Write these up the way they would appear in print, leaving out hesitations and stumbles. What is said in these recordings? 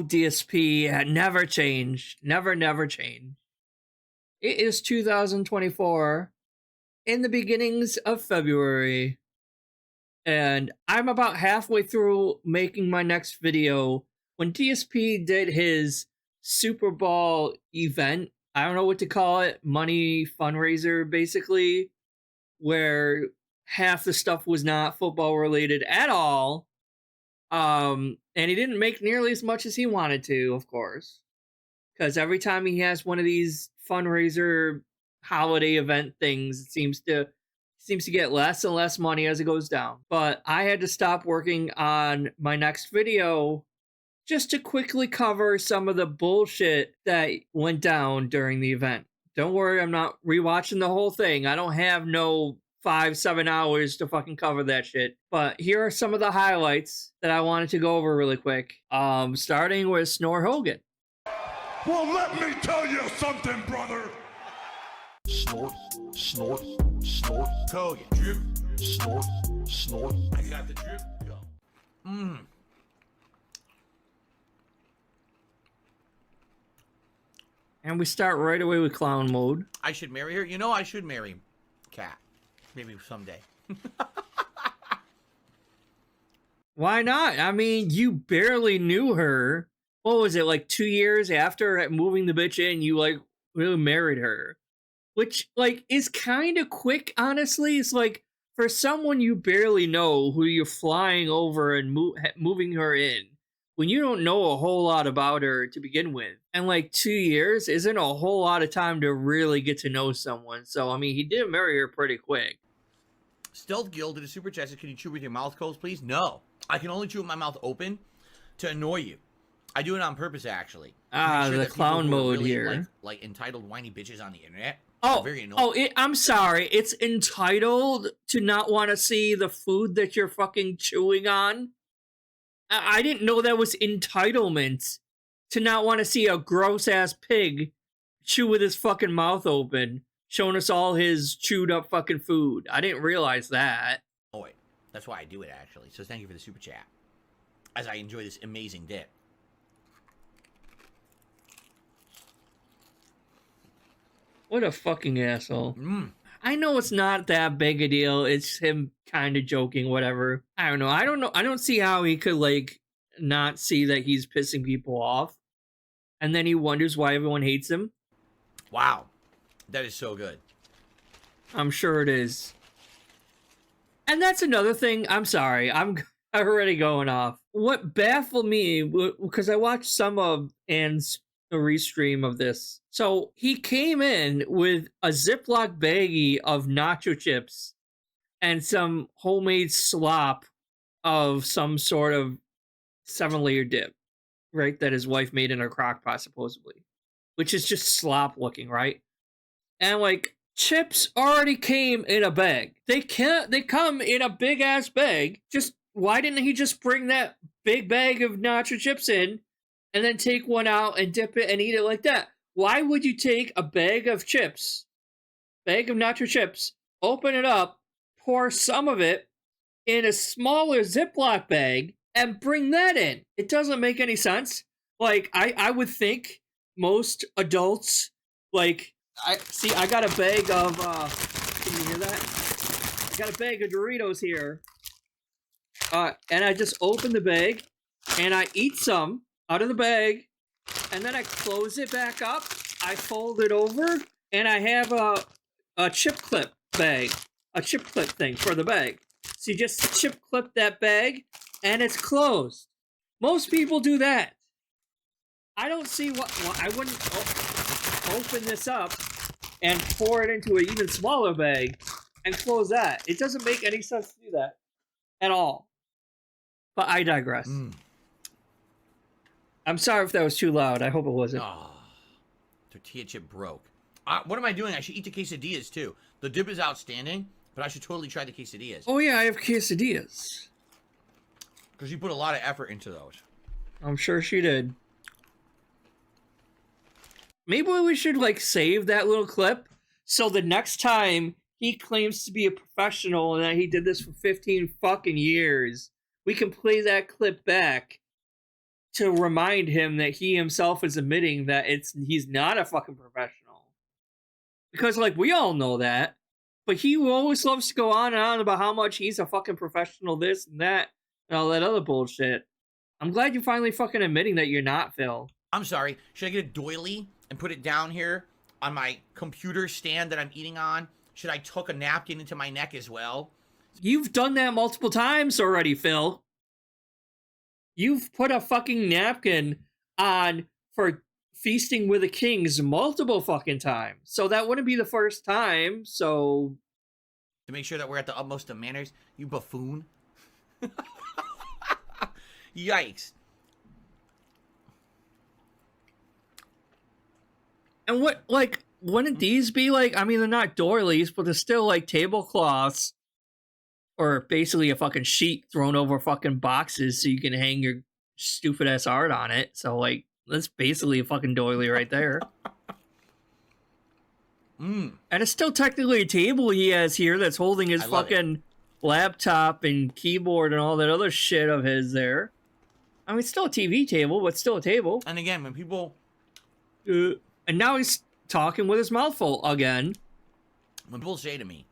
Oh, DSP had never changed. Never changed. It is 2024 in the beginnings of February. And I'm about halfway through making my next video when DSP did his Superbowl event. I don't know what to call it. Money fundraiser, basically, where half the stuff was not football related at all. And he didn't make nearly as much as he wanted to, of course. Because every time he has one of these fundraiser holiday event things, it seems to get less and less money as it goes down. But I had to stop working on my next video just to quickly cover some of the bullshit that went down during the event. Don't worry, I'm not rewatching the whole thing. I don't have no 5-7 hours to fucking cover that shit. But here are some of the highlights that I wanted to go over really quick. Starting with Snore Hogan. Well, let me tell you something, brother. Snort, snort, snort. Hogan, drip. Snort, snort. I got the drip. Go. And we start right away with clown mode. I should marry her. You know, I should marry Cat. Maybe someday. Why not? I mean, you barely knew her. What was it, like 2 years after moving the bitch in, you like really married her? Which like is kind of quick, honestly. It's like for someone you barely know who you're flying over and moving her in, when you don't know a whole lot about her to begin with. And like 2 years isn't a whole lot of time to really get to know someone. So, I mean, he did marry her pretty quick. Stealth Guild did a super chat. Can you chew with your mouth closed, please? No. I can only chew with my mouth open to annoy you. I do it on purpose, actually. The clown mode really, here. Like entitled whiny bitches on the internet. Oh, very annoying. I'm sorry. It's entitled to not want to see the food that you're fucking chewing on. I didn't know that was entitlement to not want to see a gross-ass pig chew with his fucking mouth open, showing us all his chewed-up fucking food. I didn't realize that. Oh, wait. That's why I do it, actually. So thank you for the super chat. As I enjoy this amazing dip. What a fucking asshole. I know it's not that big a deal. It's him kind of joking, whatever. I don't know. I don't see how he could, like, not see that he's pissing people off. And then he wonders why everyone hates him. Wow. That is so good. I'm sure it is. And that's another thing. I'm sorry. I'm already going off. What baffled me, because I watched some of Ann's restream of this. So he came in with a Ziploc baggie of nacho chips and some homemade slop of some sort of 7-layer dip, right? That his wife made in her crock pot, supposedly, which is just slop looking, right? And like chips already came in a bag. They come in a big ass bag. Just why didn't he just bring that big bag of nacho chips in and then take one out and dip it and eat it like that? Why would you take a bag of chips, bag of nacho chips, open it up, pour some of it in a smaller Ziploc bag, and bring that in? It doesn't make any sense. Like, I would think most adults, like, I got a bag of, can you hear that? I got a bag of Doritos here. And I just open the bag, and I eat some out of the bag, and then I close it back up, I fold it over, and I have a chip clip bag, a chip clip thing for the bag. So you just chip clip that bag, and it's closed. Most people do that. I don't see what I wouldn't open this up and pour it into an even smaller bag and close that. It doesn't make any sense to do that at all. But I digress. I'm sorry if that was too loud. I hope it wasn't. Oh, tortilla chip broke. What am I doing? I should eat the quesadillas, too. The dip is outstanding, but I should totally try the quesadillas. Oh, yeah, I have quesadillas. Because you put a lot of effort into those. I'm sure she did. Maybe we should, like, save that little clip so the next time he claims to be a professional and that he did this for 15 fucking years, we can play that clip back to remind him that he himself is admitting that he's not a fucking professional. Because, like, we all know that. But he always loves to go on and on about how much he's a fucking professional, this and that, and all that other bullshit. I'm glad you're finally fucking admitting that you're not, Phil. I'm sorry. Should I get a doily and put it down here on my computer stand that I'm eating on? Should I tuck a napkin into my neck as well? You've done that multiple times already, Phil. You've put a fucking napkin on for feasting with the kings multiple fucking times. So that wouldn't be the first time, so... To make sure that we're at the utmost of manners, you buffoon. Yikes. And what, like, wouldn't these be like, I mean, they're not doilies, but they're still like tablecloths. Or basically a fucking sheet thrown over fucking boxes so you can hang your stupid ass art on it. So, like, that's basically a fucking doily right there. And it's still technically a table he has here that's holding his fucking laptop and keyboard and all that other shit of his there. I mean, it's still a TV table, but still a table. And again, when people... and now he's talking with his mouth full again. When people say to me...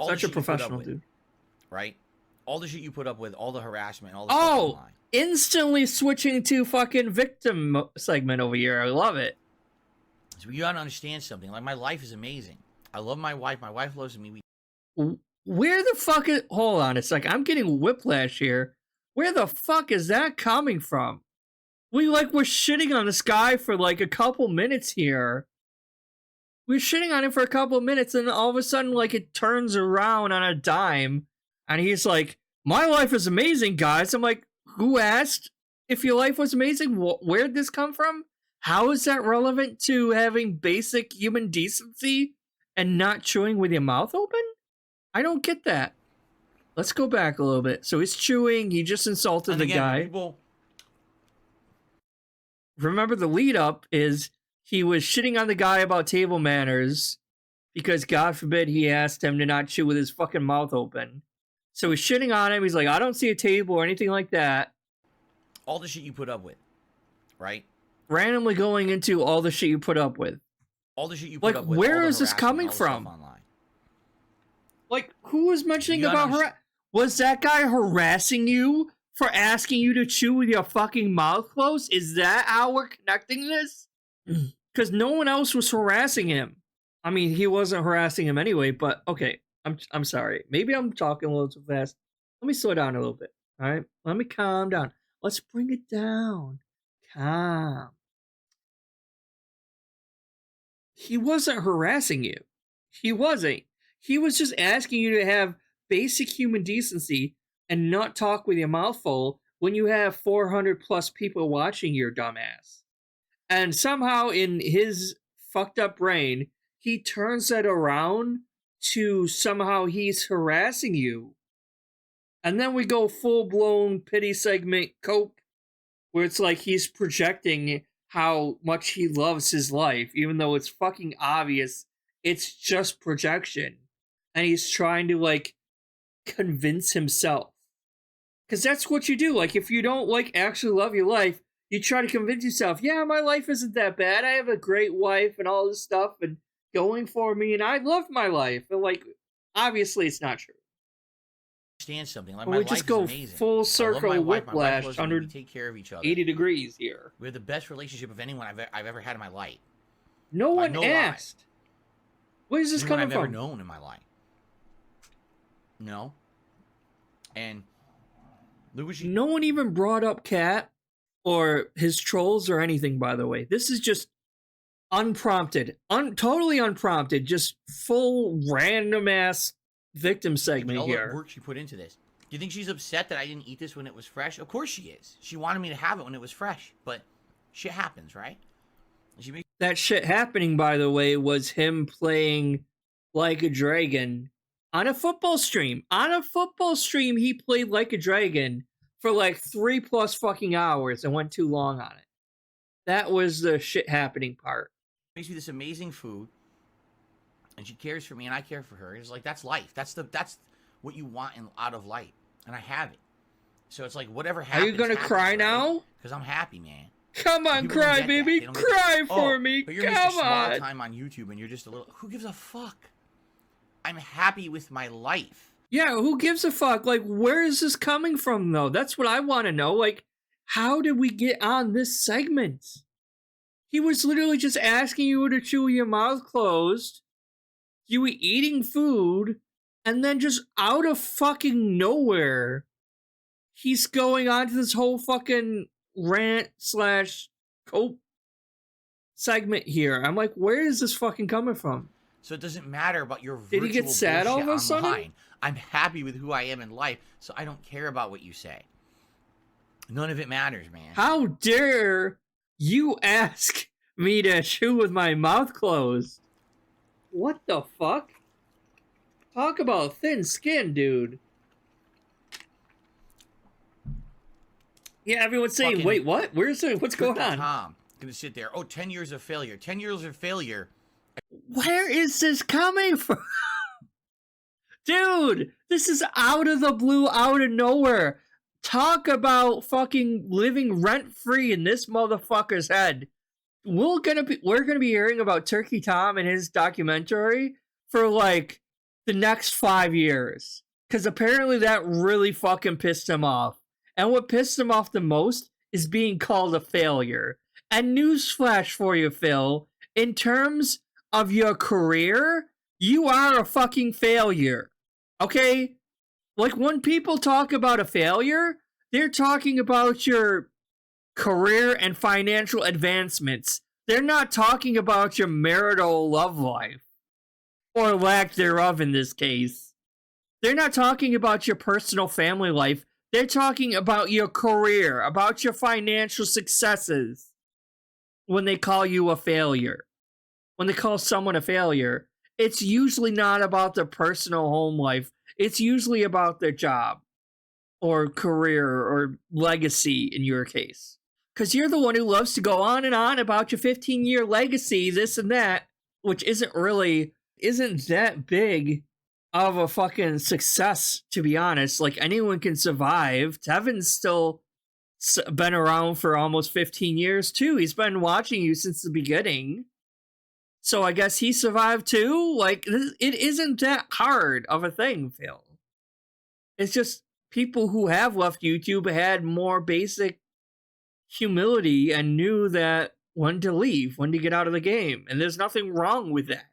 Such a professional dude. Right? All the shit you put up with, all the harassment, all the stuff online. Oh, instantly switching to fucking victim segment over here. I love it. So you gotta understand something. Like, my life is amazing. I love my wife. My wife loves me. Where the fuck is... Hold on, it's like I'm getting whiplash here. Where the fuck is that coming from? We're shitting on this guy for like a couple minutes here. We're shitting on him for a couple of minutes, and all of a sudden, like, it turns around on a dime, and he's like, my life is amazing, guys. I'm like, who asked if your life was amazing? Where'd this come from? How is that relevant to having basic human decency and not chewing with your mouth open? I don't get that. Let's go back a little bit. So he's chewing, he just insulted the guy. Remember, the lead up is... He was shitting on the guy about table manners because, God forbid, he asked him to not chew with his fucking mouth open. So he's shitting on him. He's like, I don't see a table or anything like that. All the shit you put up with, right? Randomly going into all the shit you put up with. All the shit you put up with. Where is this coming from? Like, who was mentioning about was that guy harassing you for asking you to chew with your fucking mouth closed? Is that how we're connecting this? Because no one else was harassing him. I mean, he wasn't harassing him anyway, but okay, I'm sorry. Maybe I'm talking a little too fast. Let me slow down a little bit, all right? Let me calm down. Let's bring it down. Calm. He wasn't harassing you. He wasn't. He was just asking you to have basic human decency and not talk with your mouth full when you have 400 plus people watching your dumbass. And somehow in his fucked up brain, he turns that around to somehow he's harassing you. And then we go full-blown pity segment cope, where it's like he's projecting how much he loves his life, even though it's fucking obvious it's just projection. And he's trying to, like, convince himself. Because that's what you do. Like, if you don't, like, actually love your life, you try to convince yourself, yeah, my life isn't that bad. I have a great wife and all this stuff and going for me, and I love my life. And, like, obviously it's not true. Understand something. Like, we just go full circle whiplash under take care of each other. 80 degrees here. We have the best relationship of anyone I've ever had in my life. No one asked. Where is this coming from? I've ever known in my life. No. And no one even brought up Cat or his trolls or anything, by the way. This is just unprompted. Totally unprompted. Just full random ass victim segment here. All the work she put into this. Do you think she's upset that I didn't eat this when it was fresh? Of course she is. She wanted me to have it when it was fresh. But shit happens, right? That shit happening, by the way, was him playing Like a Dragon on a football stream. On a football stream, he played Like a Dragon for like 3+ fucking hours and went too long on it. That was the shit happening part. Makes me this amazing food, and she cares for me, and I care for her. It's like, that's life. That's what you want out of life, and I have it. So it's like whatever Are happens. you gonna cry now? Because I'm happy, man. Come on, People don't cry, get that. baby. They don't get Cry that. for me. But you're Come Mr. Small on. Time on YouTube, and you're just a little. Who gives a fuck? I'm happy with my life. Yeah, who gives a fuck? Like, where is this coming from, though? That's what I want to know. Like, how did we get on this segment? He was literally just asking you to chew your mouth closed. You were eating food, and then just out of fucking nowhere, he's going on to this whole fucking rant / cope segment here. I'm like, where is this fucking coming from? So it doesn't matter about your Did he get sad all of a sudden? online. I'm happy with who I am in life, so I don't care about what you say. None of it matters, man. How dare you ask me to chew with my mouth closed? What the fuck? Talk about thin skin, dude. Yeah, everyone's saying, Fucking- wait, what? Where's it? What's going on? Tom, gonna sit there. Oh, 10 years of failure. 10 years of failure. Where is this coming from? Dude, this is out of the blue, out of nowhere. Talk about fucking living rent-free in this motherfucker's head. We're gonna be hearing about Turkey Tom and his documentary for like the next 5 years. Cause apparently that really fucking pissed him off. And what pissed him off the most is being called a failure. And newsflash for you, Phil, in terms of your career, you are a fucking failure. Okay? Like, when people talk about a failure, they're talking about your career and financial advancements. They're not talking about your marital love life. Or lack thereof in this case. They're not talking about your personal family life. They're talking about your career, about your financial successes. When they call you a failure. When they call someone a failure, it's usually not about their personal home life. It's usually about their job or career or legacy in your case. Because you're the one who loves to go on and on about your 15-year legacy, this and that, which isn't that big of a fucking success, to be honest. Like, anyone can survive. Tevin's still been around for almost 15 years, too. He's been watching you since the beginning. So I guess he survived, too? Like, it isn't that hard of a thing, Phil. It's just people who have left YouTube had more basic humility and knew that when to leave, when to get out of the game. And there's nothing wrong with that.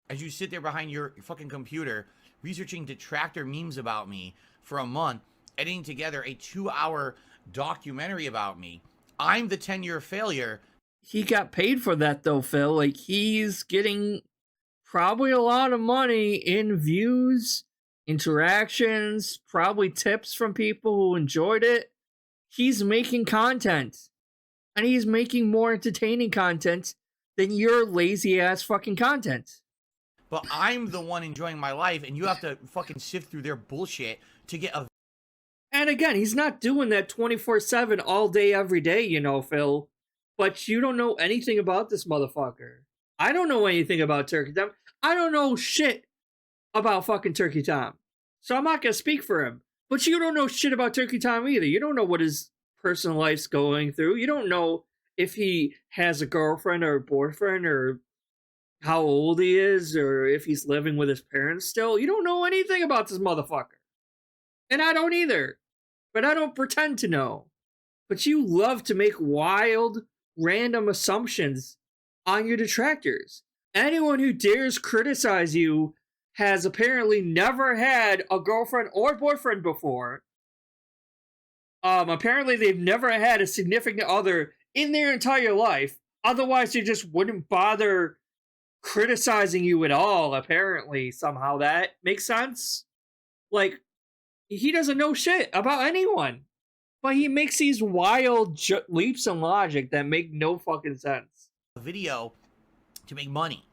As you sit there behind your fucking computer, researching detractor memes about me for a month, editing together a 2-hour documentary about me, I'm the 10-year failure. He got paid for that, though, Phil. Like, he's getting probably a lot of money in views, interactions, probably tips from people who enjoyed it. He's making content. And he's making more entertaining content than your lazy-ass fucking content. But I'm the one enjoying my life, and you have to fucking sift through their bullshit to get a... And again, he's not doing that 24/7 all day, every day, you know, Phil. But you don't know anything about this motherfucker. I don't know anything about Turkey Tom. I don't know shit about fucking Turkey Tom. So I'm not going to speak for him. But you don't know shit about Turkey Tom either. You don't know what his personal life's going through. You don't know if he has a girlfriend or a boyfriend or how old he is or if he's living with his parents still. You don't know anything about this motherfucker. And I don't either. But I don't pretend to know. But you love to make wild, random assumptions on your detractors. Anyone who dares criticize you has apparently never had a girlfriend or boyfriend before. Apparently they've never had a significant other in their entire life. Otherwise they just wouldn't bother criticizing you at all, apparently. Somehow that makes sense. Like, he doesn't know shit about anyone. But he makes these wild leaps in logic that make no fucking sense. video to make money,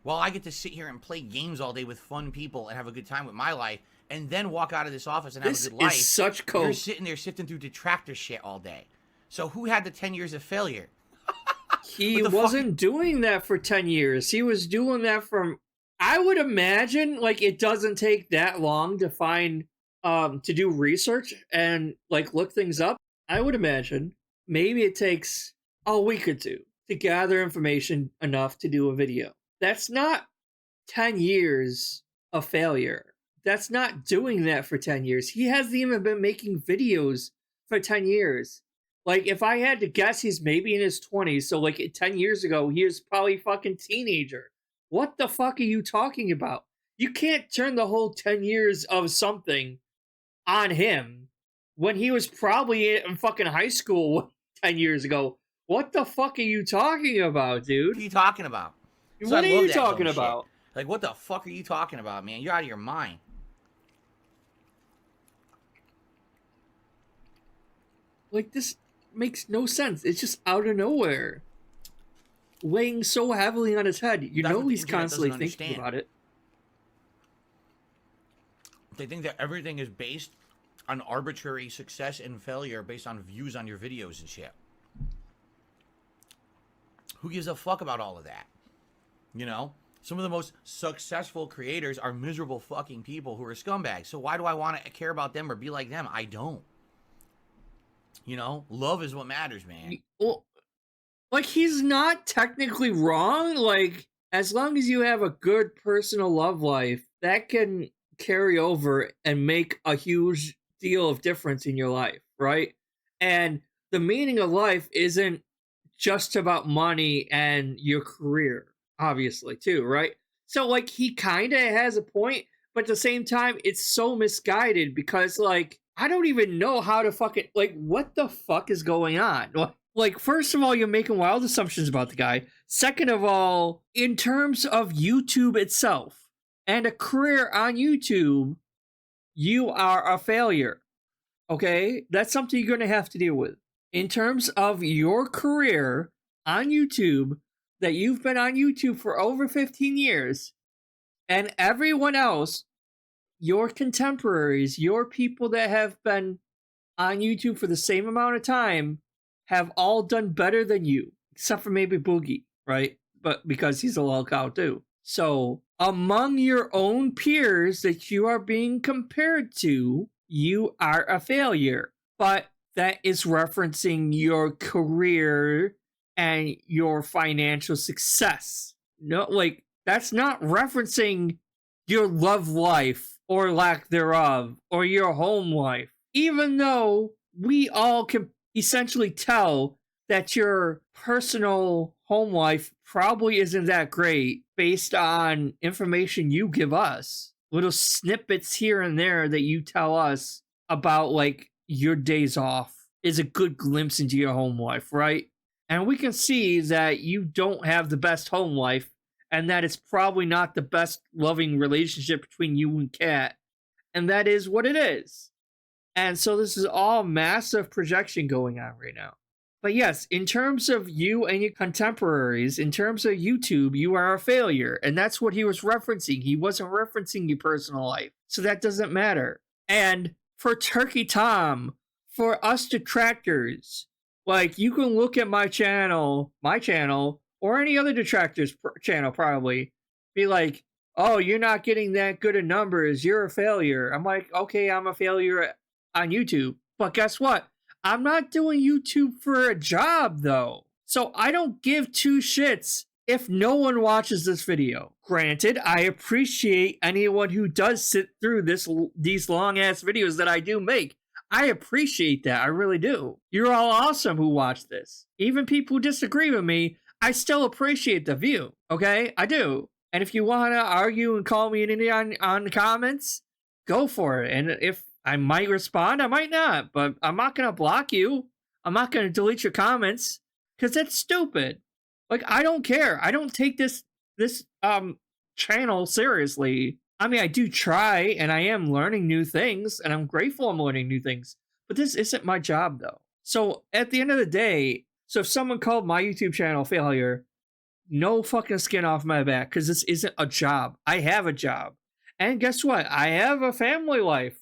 while I get to sit here and play games all day with fun people and have a good time with my life, and then walk out of this office and have a good life. This is such coke. You're sitting there sifting through detractor shit all day. So who had the 10 years of failure? He wasn't doing that for 10 years. He was doing that from... I would imagine, like, it doesn't take that long to find to do research and like look things up, I would imagine maybe it takes a week or two to gather information enough to do a video. That's not 10 years of failure. That's not doing that for 10 years. He hasn't even been making videos for 10 years. Like, if I had to guess, he's maybe in his 20s. So, like, 10 years ago, he was probably fucking teenager. What the fuck are you talking about? You can't turn the whole 10 years of something on him when he was probably in fucking high school 10 years ago. What the fuck are you talking about, dude? What are you talking about? What are you talking about? Like, what the fuck are you talking about, man? You're out of your mind. Like, this makes no sense. It's just out of nowhere. Weighing so heavily on his head. You know he's constantly thinking about it. They think that everything is based on arbitrary success and failure based on views on your videos and shit. Who gives a fuck about all of that? You know? Some of the most successful creators are miserable fucking people who are scumbags. So why do I want to care about them or be like them? I don't. You know? Love is what matters, man. Well, like, he's not technically wrong. Like, as long as you have a good personal love life, that can carry over and make a huge deal of difference in your life, right? And the meaning of life isn't just about money and your career, obviously, too, right? So, like, he kind of has a point, but at the same time, it's so misguided because, like, I don't even know how to fucking, like, what the fuck is going on? Like, first of all, you're making wild assumptions about the guy. Second of all, in terms of YouTube itself and a career on YouTube, you are a failure. Okay? That's something you're going to have to deal with. In terms of your career on YouTube, that you've been on YouTube for over 15 years, and everyone else, your contemporaries, your people that have been on YouTube for the same amount of time, have all done better than you, except for maybe Boogie, right? But because he's a lolcow too. So, among your own peers that you are being compared to, you are a failure. But that is referencing your career and your financial success. No, like, that's not referencing your love life or lack thereof or your home life. Even though we all can essentially tell that your personal home life probably isn't that great based on information you give us. Little snippets here and there that you tell us about, like, your days off is a good glimpse into your home life, right? And we can see that you don't have the best home life and that it's probably not the best loving relationship between you and Kat. And that is what it is. And so this is all massive projection going on right now. But yes, in terms of you and your contemporaries, in terms of YouTube, you are a failure. And that's what he was referencing. He wasn't referencing your personal life. So that doesn't matter. And for Turkey Tom, for us detractors, like, you can look at my channel, or any other detractors channel probably, be like, oh, you're not getting that good of numbers, you're a failure. I'm like, okay, I'm a failure on YouTube. But guess what? I'm not doing YouTube for a job, though. So I don't give two shits if no one watches this video. Granted, I appreciate anyone who does sit through these long-ass videos that I do make. I appreciate that. I really do. You're all awesome who watch this. Even people who disagree with me, I still appreciate the view. Okay? I do. And if you want to argue and call me an idiot on the comments, go for it. And if I might respond, I might not. But I'm not going to block you. I'm not going to delete your comments. Because that's stupid. Like, I don't care. I don't take this channel seriously. I mean, I do try, and I am learning new things, and I'm grateful I'm learning new things. But this isn't my job, though. So, at the end of the day, so if someone called my YouTube channel failure, no fucking skin off my back, because this isn't a job. I have a job. And guess what? I have a family life.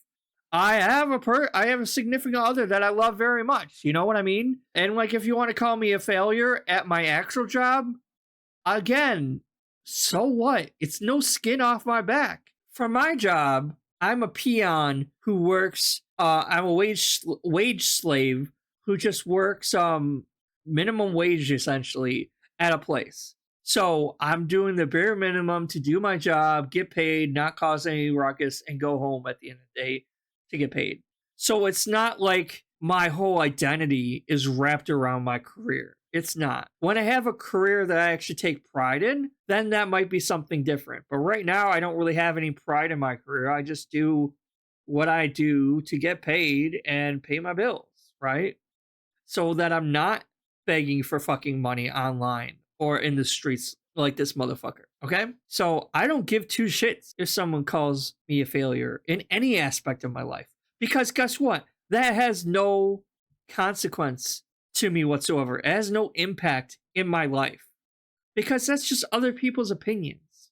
I have a significant other that I love very much. You know what I mean? And, like, if you want to call me a failure at my actual job, again, so what? It's no skin off my back. For my job, I'm a peon who works. I'm a wage slave who just works minimum wage essentially at a place. So I'm doing the bare minimum to do my job, get paid, not cause any ruckus, and go home at the end of the day to get paid. So it's not like my whole identity is wrapped around my career. It's not. When I have a career that I actually take pride in, then that might be something different. But right now, I don't really have any pride in my career. I just do what I do to get paid and pay my bills, right? So that I'm not begging for fucking money online or in the streets like this motherfucker, okay? So I don't give two shits if someone calls me a failure in any aspect of my life. Because guess what? That has no consequence to me whatsoever. It has no impact in my life. Because that's just other people's opinions.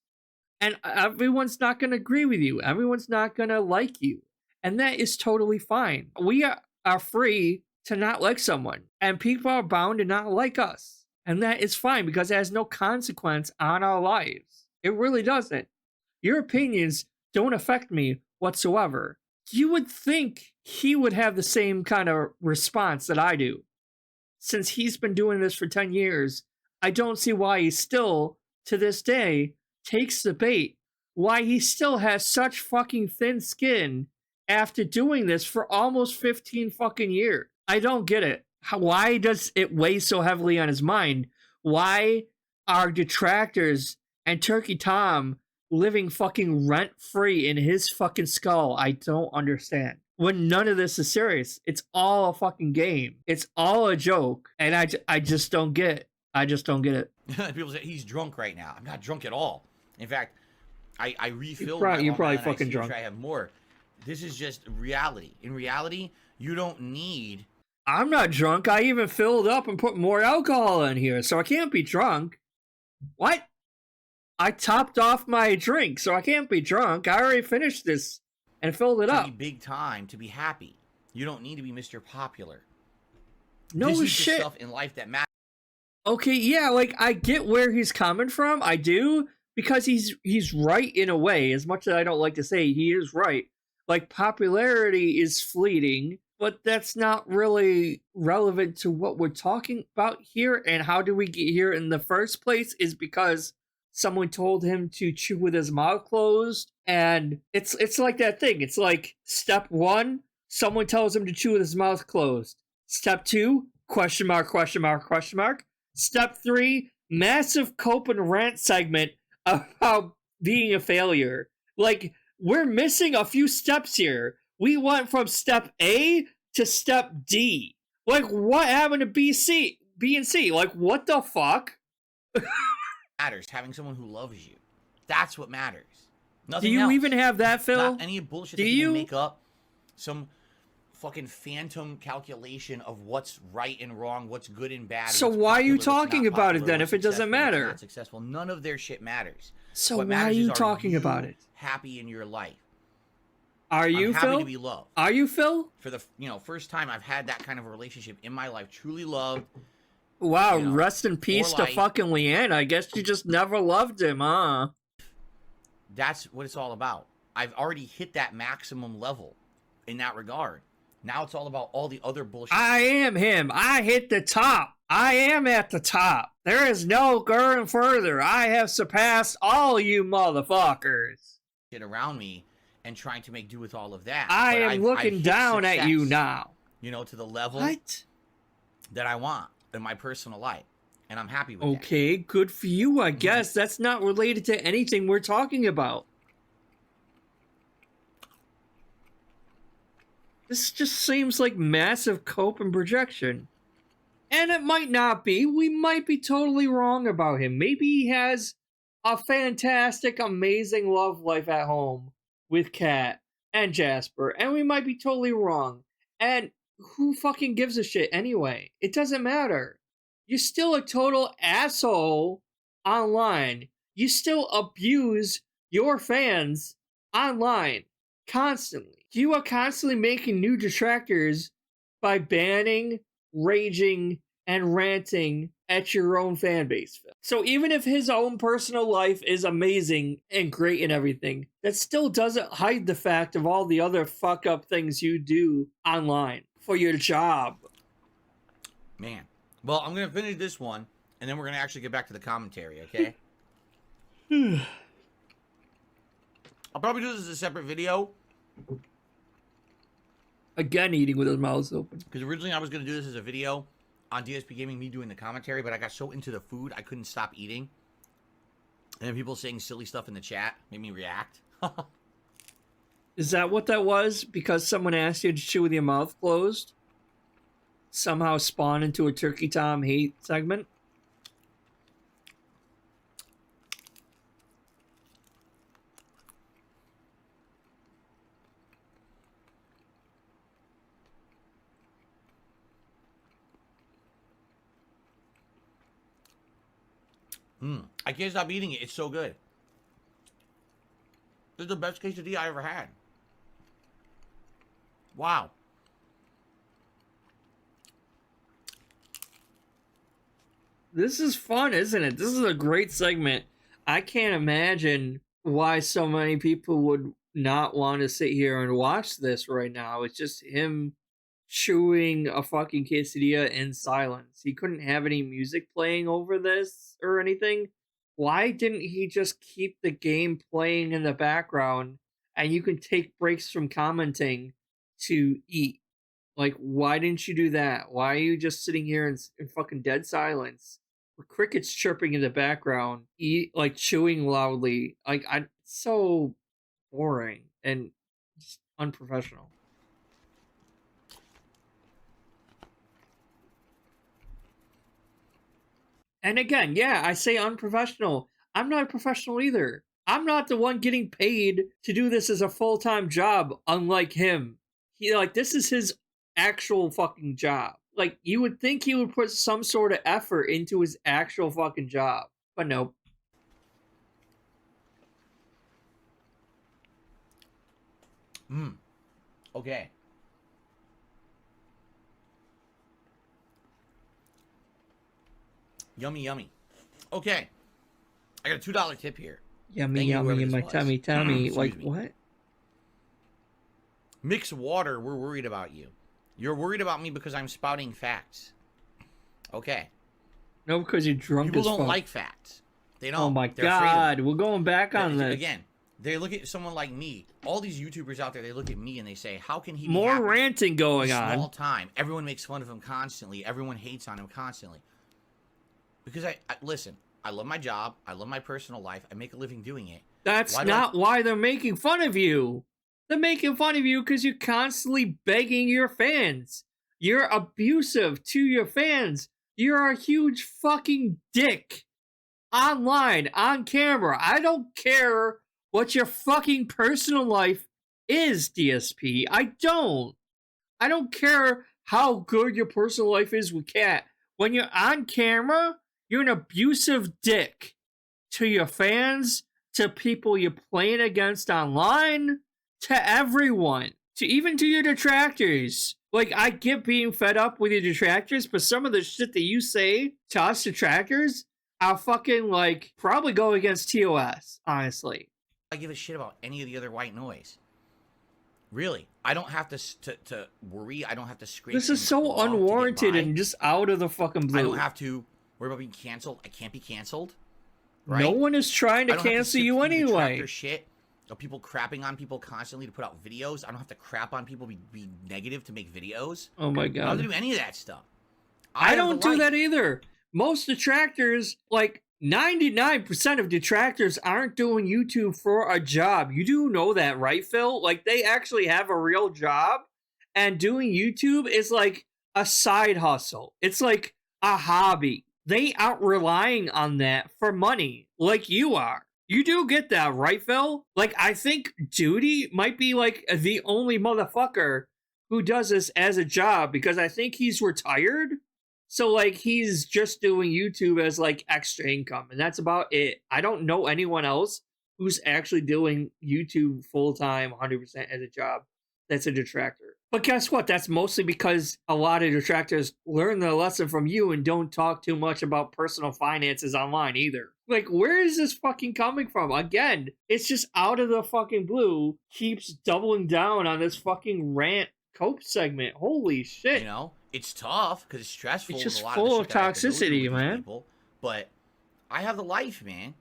And everyone's not going to agree with you. Everyone's not going to like you. And that is totally fine. We are free to not like someone. And people are bound to not like us. And that is fine because it has no consequence on our lives. It really doesn't. Your opinions don't affect me whatsoever. You would think he would have the same kind of response that I do. Since he's been doing this for 10 years, I don't see why he still, to this day, takes the bait. Why he still has such fucking thin skin after doing this for almost 15 fucking years. I don't get it. Why does it weigh so heavily on his mind? Why are detractors and Turkey Tom living fucking rent-free in his fucking skull? I don't understand. When none of this is serious. It's all a fucking game. It's all a joke. And I just don't get it. I just don't get it. People say he's drunk right now. I'm not drunk at all. In fact, I refilled You're my probably Long fucking Island drunk. I have more. This is just reality. In reality, you don't need... I'm not drunk. I even filled up and put more alcohol in here, so I can't be drunk. What? I topped off my drink, so I can't be drunk. I already finished this and filled it up. Be big time to be happy. You don't need to be Mr. Popular. No this is shit. The stuff in life that matters. Okay, yeah, like I get where he's coming from. I do, because he's right in a way. As much as I don't like to say, he is right. Like, popularity is fleeting, but that's not really relevant to what we're talking about here. And how do we get here in the first place is because someone told him to chew with his mouth closed. And it's like that thing. It's like step 1, someone tells him to chew with his mouth closed. Step 2, question mark, question mark, question mark. Step 3, massive cope and rant segment about being a failure. Like, we're missing a few steps here. We went from step A to step D. Like, what happened to B and C? Like, what the fuck? Matters having someone who loves you. That's what matters. Nothing Do you else. even have that, Phil? Not any bullshit Do that people you make up. Some fucking phantom calculation of what's right and wrong, what's good and bad. So what's why are you popular, what's talking not about it popular, then what's if it doesn't successful, what's matter? not successful. None of their shit matters. So what why are matters you is, talking about it? Happy in your life. Are you, I'm happy Phil? to be loved. Are you, Phil? For the first time I've had that kind of a relationship in my life, truly loved. Wow, rest in peace to life. fucking Leanne. I guess you just never loved him, huh? That's what it's all about. I've already hit that maximum level in that regard. Now it's all about all the other bullshit. I am him. I hit the top. I am at the top. There is no going further. I have surpassed all you motherfuckers. Shit around me and trying to make do with all of that. I But am I've looking hit down at you success, now. You know, to the level What? that I want in my personal life. And I'm happy with that. Okay, good for you, I guess. That's not related to anything we're talking about. This just seems like massive cope and projection. And it might not be. We might be totally wrong about him. Maybe he has a fantastic, amazing love life at home with Kat and Jasper. And we might be totally wrong. And who fucking gives a shit anyway? It doesn't matter. You're still a total asshole online. You still abuse your fans online constantly. You are constantly making new detractors by banning, raging, and ranting at your own fan base, Phil. So even if his own personal life is amazing and great and everything, that still doesn't hide the fact of all the other fuck up things you do online for your job. Man. Well, I'm going to finish this one, and then we're going to actually get back to the commentary, okay? I'll probably do this as a separate video. Again, eating with his mouth open. Because originally I was going to do this as a video on DSPGaming, me doing the commentary, but I got so into the food, I couldn't stop eating. And then people saying silly stuff in the chat made me react. Is that what that was? Because someone asked you to chew with your mouth closed? Somehow spawn into a Turkey Tom hate segment? I can't stop eating it. It's so good. This is the best quesadilla I ever had. Wow. This is fun, isn't it? This is a great segment. I can't imagine why so many people would not want to sit here and watch this right now. It's just him chewing a fucking quesadilla in silence. He couldn't have any music playing over this or anything. Why didn't he just keep the game playing in the background and you can take breaks from commenting to eat? Like, why didn't you do that? Why are you just sitting here in fucking dead silence with crickets chirping in the background, like chewing loudly? Like, so boring and just unprofessional. And again, yeah, I say unprofessional. I'm not a professional either. I'm not the one getting paid to do this as a full-time job, unlike him. This is his actual fucking job. Like, you would think he would put some sort of effort into his actual fucking job. But nope. Okay. Yummy, yummy. Okay. I got a $2 tip here. Yummy, yummy in my tummy, tummy. Like, me. what? Mix water, we're worried about you. You're worried about me because I'm spouting facts. Okay. No, because you're drunk People as don't fuck. like facts. They don't. Oh my They're afraid of god, it. we're going back on this. Again, they look at someone like me. All these YouTubers out there, they look at me and they say, how can he be More happy? ranting going on. Small time. Everyone makes fun of him constantly. Everyone hates on him constantly. Because listen, I love my job. I love my personal life. I make a living doing it. That's not why they're making fun of you. They're making fun of you because you're constantly begging your fans. You're abusive to your fans. You're a huge fucking dick. Online, on camera. I don't care what your fucking personal life is, DSP. I don't care how good your personal life is with Cat. When you're on camera, you're an abusive dick to your fans, to people you're playing against online, to everyone, even to your detractors. Like, I get being fed up with your detractors, but some of the shit that you say to us detractors, I'll fucking, like, probably go against TOS, honestly. I give a shit about any of the other white noise. Really. I don't have to worry. I don't have to scrape. This is so unwarranted and just out of the fucking blue. I don't have to worry about being canceled. I can't be canceled. Right? No one is trying to cancel you anyway. Shit of people crapping on people constantly to put out videos. I don't have to crap on people, be negative to make videos. Oh my god. I don't have to do any of that stuff. I don't do that either. Most detractors, like 99% of detractors, aren't doing YouTube for a job. You do know that, right, Phil? Like, they actually have a real job, and doing YouTube is like a side hustle. It's like a hobby. They aren't relying on that for money like you are. You do get that, right, Phil? Like, I think Duty might be like the only motherfucker who does this as a job, because I think he's retired. So, like, he's just doing YouTube as, like, extra income, and that's about it. I don't know anyone else who's actually doing YouTube full-time, 100% as a job that's a detractor. But guess what? That's mostly because a lot of detractors learn the lesson from you and don't talk too much about personal finances online either. Like, where is this fucking coming from? Again, it's just out of the fucking blue, keeps doubling down on this fucking rant cope segment. Holy shit. You know, it's tough because it's stressful. It's just and a lot full of, of the shit that I have to go through toxicity, with these man. people, but I have the life, man.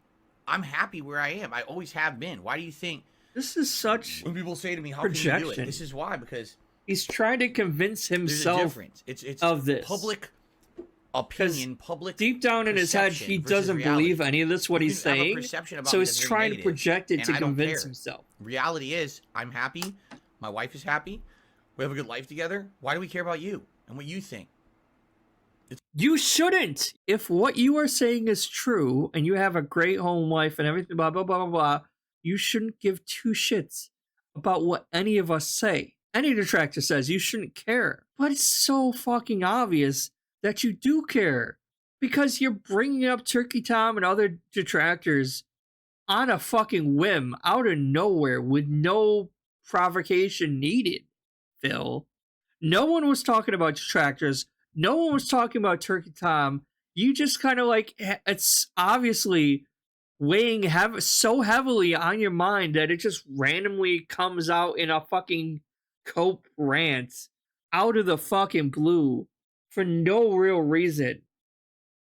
I'm happy where I am. I always have been. Why do you think? This is such When people say to me, "How can you do projection. it?" This is why, because He's trying to convince there's a himself difference. It's of this. public opinion, public Deep down in his head, he perception versus doesn't reality. believe any of this, what You he's can have a saying. perception about So me he's that's very trying to negative, project it and to I don't convince care. himself. Reality is, I'm happy. My wife is happy. We have a good life together. Why do we care about you and what you think? You shouldn't. If what you are saying is true and you have a great home life and everything, blah, blah, blah, blah, blah, you shouldn't give two shits about what any of us say. Any detractor says you shouldn't care. But it's so fucking obvious that you do care because you're bringing up Turkey Tom and other detractors on a fucking whim out of nowhere with no provocation needed, Phil. No one was talking about detractors. No one was talking about Turkey Tom. You just kind of like, it's obviously weighing so heavily on your mind that it just randomly comes out in a fucking cope rant out of the fucking blue for no real reason.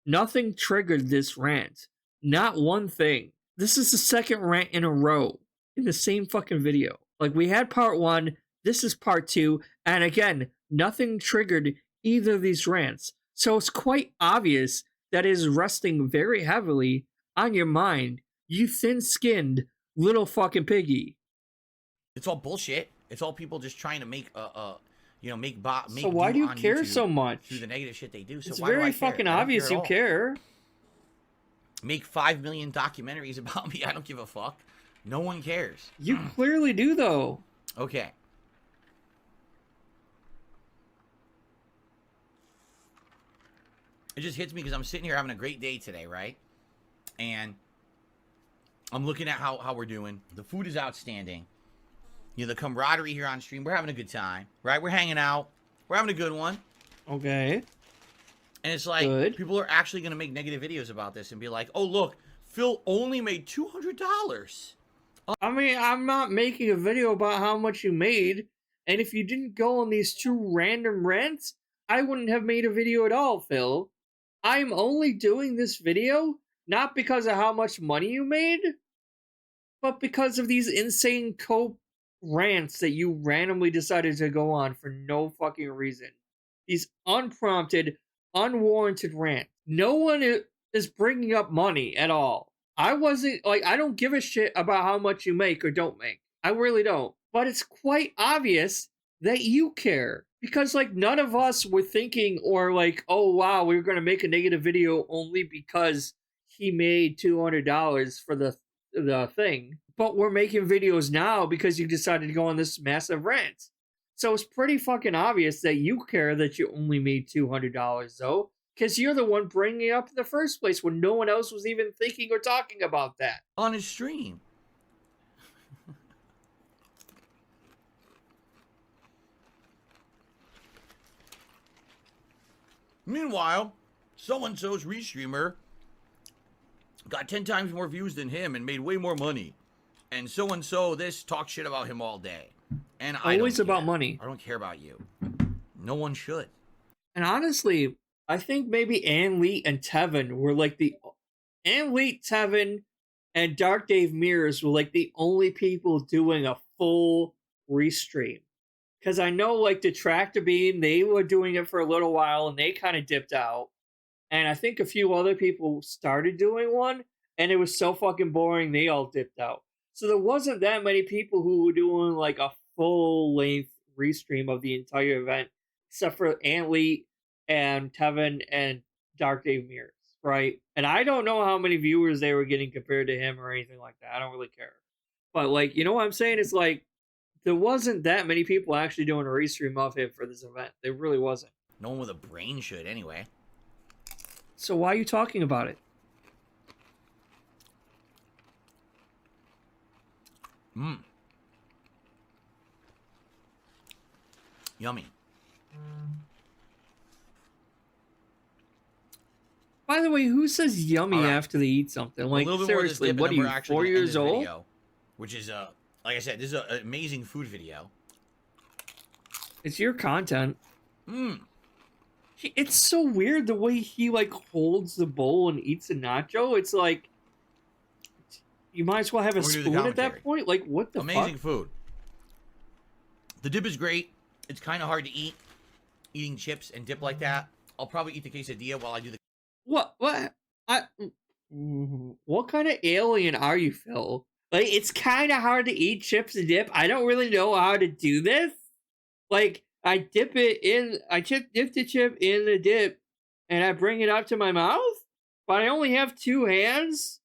Nothing triggered this rant. Not one thing. This is the second rant in a row in the same fucking video. Like, we had part one, this is part two, and again, nothing triggered either of these rants. So it's quite obvious that it is resting very heavily on your mind, you thin-skinned little fucking piggy. It's all bullshit. It's all people just trying to make make So why do you care YouTube so much? through the negative shit they do? So It's why do very I care? fucking I don't obvious care at you all. care. Make 5 million documentaries about me. I don't give a fuck. No one cares. You clearly do, though. Okay. It just hits me because I'm sitting here having a great day today, right? And I'm looking at how we're doing. The food is outstanding. You know, the camaraderie here on stream, we're having a good time, right? We're hanging out. We're having a good one. Okay. And it's like, Good. people are actually going to make negative videos about this and be like, oh, look, Phil only made $200. I mean, I'm not making a video about how much you made, and if you didn't go on these two random rants, I wouldn't have made a video at all, Phil. I'm only doing this video not because of how much money you made, but because of these insane cope rants that you randomly decided to go on for no fucking reason. These unprompted, unwarranted rants. No one is bringing up money at all. I don't give a shit about how much you make or don't make. I really don't. But it's quite obvious that you care. Because, like, none of us were thinking or like, oh, wow, we were going to make a negative video only because he made $200 for the thing. But we're making videos now because you decided to go on this massive rant. So it's pretty fucking obvious that you care that you only made $200, though. Because you're the one bringing it up in the first place when no one else was even thinking or talking about that. On his stream. Meanwhile, so-and-so's restreamer got 10 times more views than him and made way more money. And so-and-so this talks shit about him all day. And Always don't about care. money. I don't care about you. No one should. And honestly, I think maybe Ann-Lee and Tevin were like the... Ann-Lee, Tevin, and Dark Dave Mears were like the only people doing a full restream. Because I know, like, Detractor Beam, they were doing it for a little while, and they kind of dipped out. And I think a few other people started doing one, and it was so fucking boring, they all dipped out. So there wasn't that many people who were doing, like, a full-length restream of the entire event, except for Antley and Tevin and Dark Dave Mears, right? And I don't know how many viewers they were getting compared to him or anything like that. I don't really care. But, like, you know what I'm saying? It's like, there wasn't that many people actually doing a restream of him for this event. There really wasn't. No one with a brain should, anyway. So why are you talking about it? Yummy. By the way, who says yummy All right. after they eat something? Like, a little bit more of this seriously, dip, and what then are we're you, actually 4 gonna end years this old? video, which is like I said, this is an amazing food video. It's your content. Mmm. It's so weird the way he, like, holds the bowl and eats a nacho. It's like, you might as well have a We're gonna do the spoon at that commentary. point. Like, what the Amazing fuck? food. The dip is great. It's kind of hard to eat. Eating chips and dip like that. I'll probably eat the quesadilla while I do the. What? What kind of alien are you, Phil? Like, it's kind of hard to eat chips and dip. I don't really know how to do this. Like, I dip the chip in the dip, and I bring it up to my mouth, but I only have 2 hands,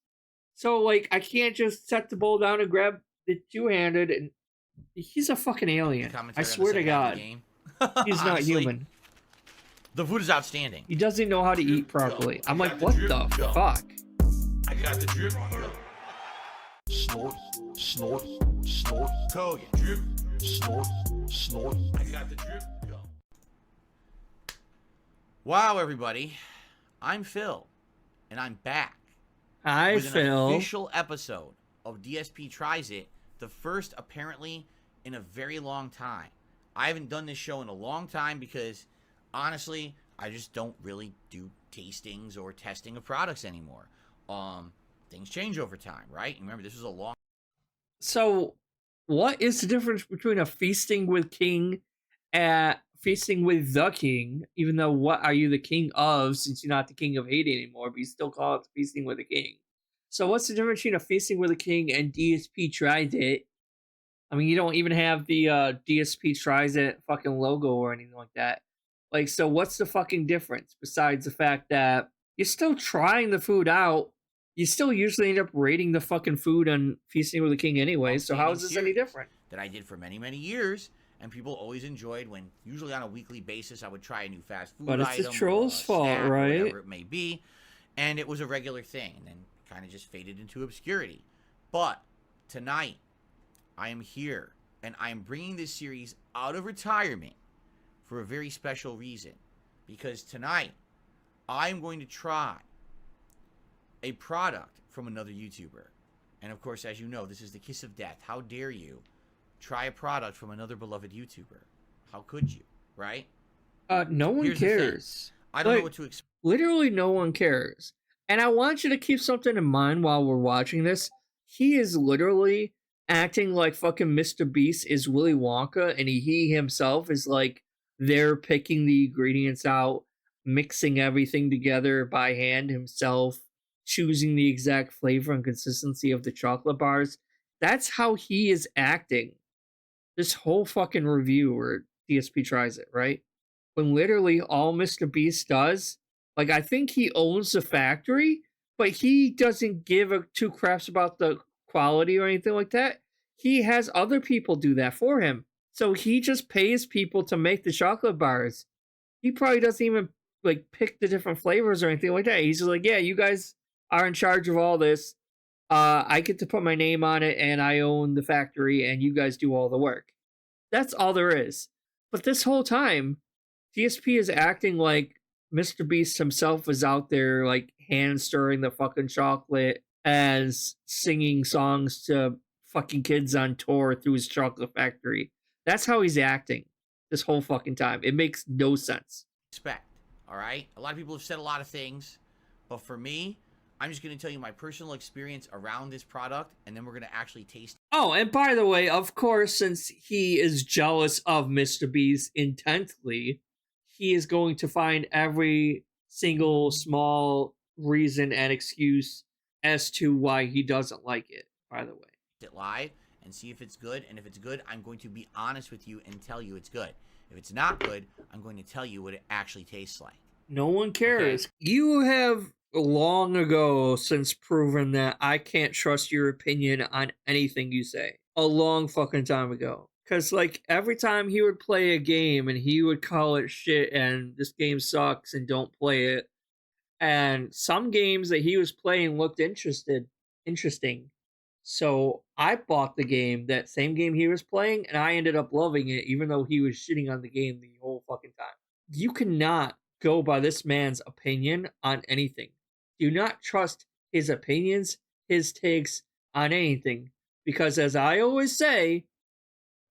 so, like, I can't just set the bowl down and grab the two-handed, and he's a fucking alien. I swear to God. He's not Honestly, human. The food is outstanding. He doesn't know how to eat properly. I'm like, what the fuck? I got the drip. Snort, snort, snort, Go, drip. snort, snort. I got the drip. Go. Wow, everybody. I'm Phil, and I'm back Hi, with an Phil. official episode of DSP Tries It, the first apparently in a very long time. I haven't done this show in a long time because, honestly, I just don't really do tastings or testing of products anymore. Things change over time, right? Remember, this was a long. So, what is the difference between a feasting with king and feasting with the king? Even though, what are you the king of, since you're not the king of Haiti anymore, but you still call it feasting with a king? So, what's the difference between a feasting with a king and DSP Tries It? I mean, you don't even have the DSP Tries It fucking logo or anything like that. Like, so what's the fucking difference besides the fact that you're still trying the food out? You still usually end up rating the fucking food on Feasting with the King anyway, so how is this any different? That I did for many, many years, and people always enjoyed when, usually on a weekly basis, I would try a new fast food But it's item the or troll's a fault, snack or right? whatever it may be, and it was a regular thing, and then kind of just faded into obscurity. But tonight, I am here, and I am bringing this series out of retirement for a very special reason, because tonight, I am going to try a product from another YouTuber. And of course, as you know, this is the kiss of death. How dare you try a product from another beloved YouTuber? How could you, right? No one Here's the thing. cares. I don't know Like, what to expect. Literally no one cares. And I want you to keep something in mind while we're watching this. He is literally acting like fucking Mr. Beast is Willy Wonka, and he himself is like there picking the ingredients out, mixing everything together by hand himself, choosing the exact flavor and consistency of the chocolate bars. That's how he is acting. This whole fucking review where DSP Tries It, right? When literally all Mr. Beast does, like, I think he owns the factory, but he doesn't give two craps about the quality or anything like that. He has other people do that for him. So he just pays people to make the chocolate bars. He probably doesn't even like pick the different flavors or anything like that. He's just like, yeah, you guys are in charge of all this. I get to put my name on it, and I own the factory, and you guys do all the work. That's all there is. But this whole time, DSP is acting like Mr. Beast himself is out there, like, hand stirring the fucking chocolate and singing songs to fucking kids on tour through his chocolate factory. That's how he's acting this whole fucking time. It makes no sense. All right? A lot of people have said a lot of things, but for me, I'm just going to tell you my personal experience around this product, and then we're going to actually taste it. Oh, and by the way, of course, since he is jealous of Mr. Beast intensely, he is going to find every single small reason and excuse as to why he doesn't like it, by the way. It live and see if it's good, and if it's good, I'm going to be honest with you and tell you it's good. If it's not good, I'm going to tell you what it actually tastes like. No one cares. Okay. You have long ago since proven that I can't trust your opinion on anything you say. A long fucking time ago. Because, like, every time he would play a game and he would call it shit and this game sucks and don't play it. And some games that he was playing looked interesting. So I bought the game, that same game he was playing, and I ended up loving it, even though he was shitting on the game the whole fucking time. You cannot go by this man's opinion on anything. Do not trust his opinions, his takes on anything. Because as I always say,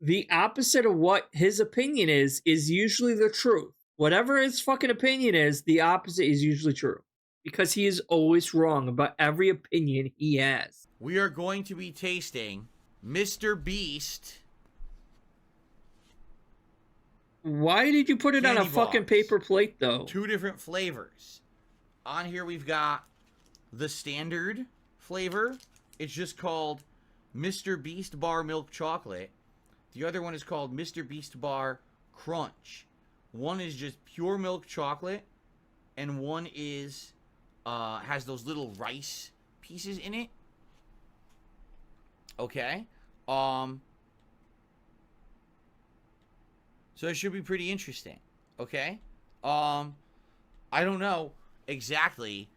the opposite of what his opinion is usually the truth. Whatever his fucking opinion is, the opposite is usually true. Because he is always wrong about every opinion he has. We are going to be tasting Mr. Beast. Why did you put it on a Candy fucking bars. paper plate, though? 2 different flavors. On here we've got the standard flavor. It's just called Mr. Beast Bar Milk Chocolate. The other one is called Mr. Beast Bar Crunch. One is just pure milk chocolate, and one is has those little rice pieces in it. Okay. So it should be pretty interesting. Okay. I don't know exactly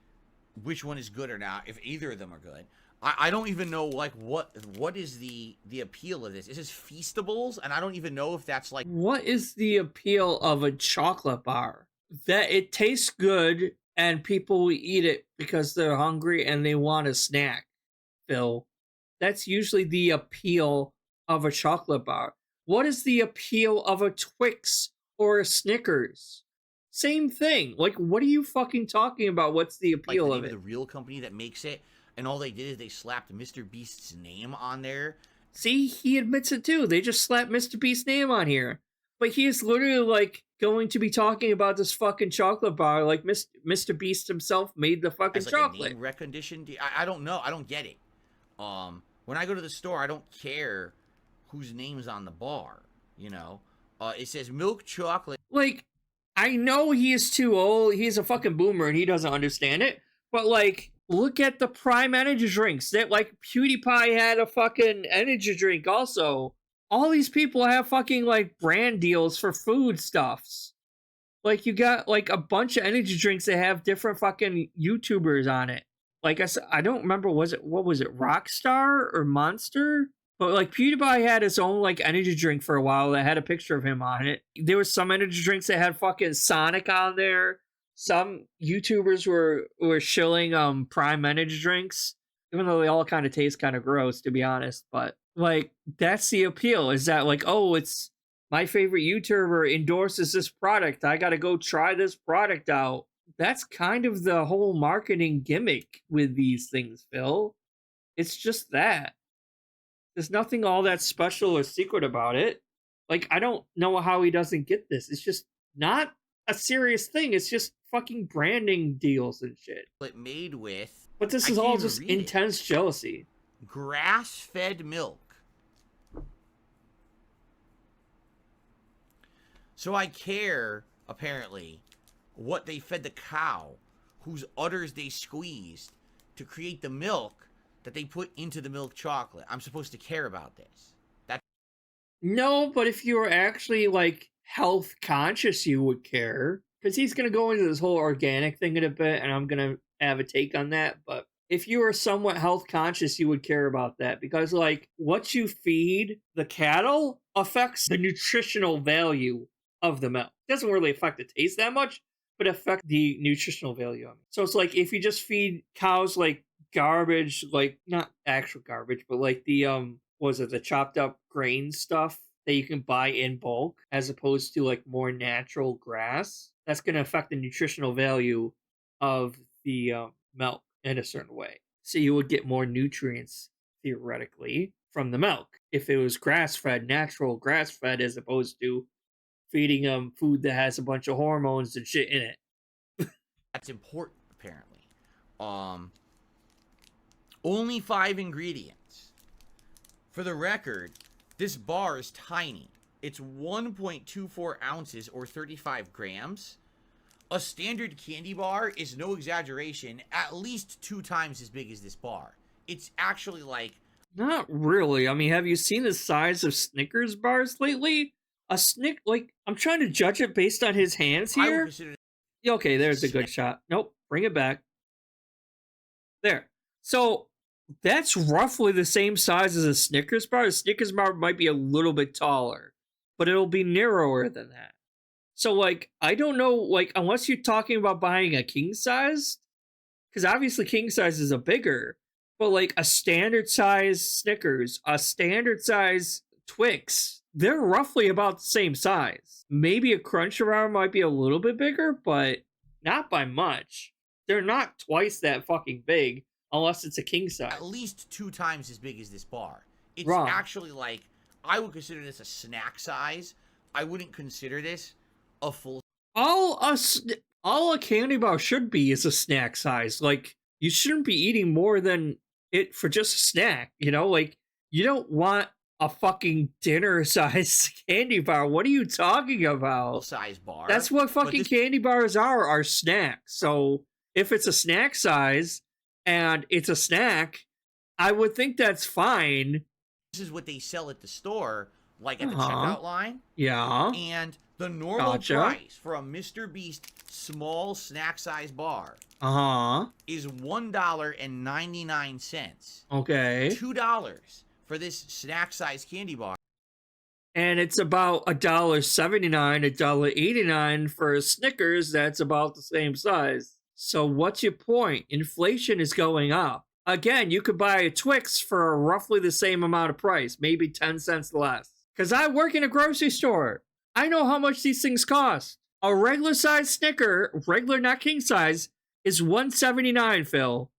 which one is good or not, if either of them are good. I don't even know, like, what is the appeal of this? Is this Feastables? And I don't even know if that's like... What is the appeal of a chocolate bar? That it tastes good and people will eat it because they're hungry and they want a snack, Phil. That's usually the appeal of a chocolate bar. What is the appeal of a Twix or a Snickers? Same thing. Like, what are you fucking talking about? What's the appeal like of it? The real company that makes it, and all they did is they slapped Mr. Beast's name on there. See, he admits it too. They just slapped Mr. Beast's name on here. But he is literally like going to be talking about this fucking chocolate bar like Mr. Beast himself made the fucking As like chocolate. a name recognition. I don't know. I don't get it. When I go to the store, I don't care whose name's on the bar, you know. It says milk chocolate. Like, I know he is too old. He's a fucking boomer and he doesn't understand it. But like, look at the Prime energy drinks. That like PewDiePie had a fucking energy drink also. All these people have fucking like brand deals for food stuffs. Like, you got like a bunch of energy drinks that have different fucking YouTubers on it. Like I said, I don't remember, what was it, Rockstar or Monster? But like PewDiePie had his own like energy drink for a while that had a picture of him on it. There was some energy drinks that had fucking Sonic on there. Some YouTubers were shilling Prime energy drinks, even though they all kind of taste kind of gross, to be honest. But like, that's the appeal, is that like, oh, it's my favorite YouTuber endorses this product, I gotta go try this product out. That's kind of the whole marketing gimmick with these things, Phil. It's just that. There's nothing all that special or secret about it. Like, I don't know how he doesn't get this. It's just not a serious thing. It's just fucking branding deals and shit. Made with... But this is all just intense jealousy. Grass-fed milk. So I care, apparently, what they fed the cow, whose udders they squeezed to create the milk that they put into the milk chocolate. I'm supposed to care about this. No, but if you were actually, like, health conscious, you would care. Because he's going to go into this whole organic thing in a bit, and I'm going to have a take on that. But if you were somewhat health conscious, you would care about that. Because, like, what you feed the cattle affects the nutritional value of the milk. It doesn't really affect the taste that much, but affect the nutritional value of it. So it's like, if you just feed cows, like, garbage, like, not actual garbage, but like the the chopped up grain stuff that you can buy in bulk, as opposed to like more natural grass, that's going to affect the nutritional value of the milk in a certain way. So you would get more nutrients theoretically from the milk if it was grass fed, natural grass fed, as opposed to feeding them food that has a bunch of hormones and shit in it. That's important, apparently. Only 5 ingredients. For the record, this bar is tiny. It's 1.24 ounces or 35 grams. A standard candy bar is, no exaggeration, at least 2 times as big as this bar. It's actually like... Not really. I mean, have you seen the size of Snickers bars lately? Like, I'm trying to judge it based on his hands here. Okay, there's a good shot. Nope, bring it back. There. So, That's roughly the same size as a Snickers bar. A Snickers bar might be a little bit taller, but it'll be narrower than that. So, like, I don't know, like, unless you're talking about buying a king size, because obviously king size is a bigger, but like a standard size Snickers, a standard size Twix, they're roughly about the same size. Maybe a Crunch Bar might be a little bit bigger, but not by much. They're not twice that fucking big unless it's a king size. At least 2 times as big as this bar. It's Wrong. actually like, I would consider this a snack size. I wouldn't consider this a full. All a candy bar should be is a snack size. Like, you shouldn't be eating more than it for just a snack, you know? Like, you don't want a fucking dinner size candy bar. What are you talking about? Size bar. That's what fucking candy bars are snacks. So if it's a snack size and it's a snack, I would think that's fine. This is what they sell at the store, like at the checkout line. Yeah. And the normal price for a Mr. Beast small snack size bar is $1.99. Okay. $2 for this snack size candy bar. And it's about $1.79, $1.89 for a Snickers that's about the same size. So what's your point? Inflation is going up. Again, you could buy a Twix for roughly the same amount of price, maybe 10 cents less. Because I work in a grocery store. I know how much these things cost. A regular size Snicker, regular not king size, is $1.79, Phil.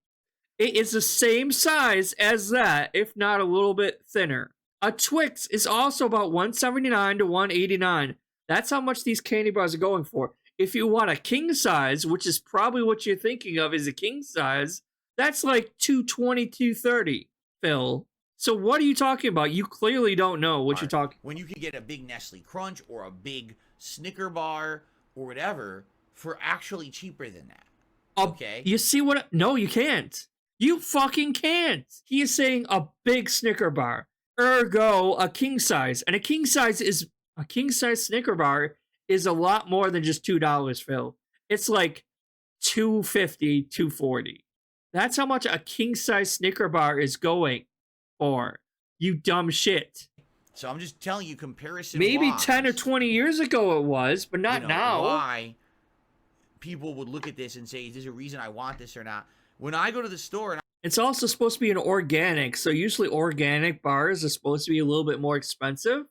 It is the same size as that, if not a little bit thinner. A Twix is also about $1.79 to $1.89. That's how much these candy bars are going for. If you want a king size, which is probably what you're thinking of is a king size, that's like $2.20, $2.30, Phil. So what are you talking about? You clearly don't know what you're talking. When you can get a big Nestle Crunch or a big Snicker bar or whatever for actually cheaper than that. Okay. You see what? No, you can't. You fucking can't. He is saying a big Snicker bar. Ergo, a king size. And a king size Snicker bar is a lot more than just $2, Phil. It's like $2.50, $2.40. That's how much a king size Snicker bar is going for. You dumb shit. So I'm just telling you, comparison. Maybe 10 or 20 years ago it was, but not now. Why people would look at this and say, is there a reason I want this or not? When I go to the store and it's also supposed to be an organic, so usually organic bars are supposed to be a little bit more expensive.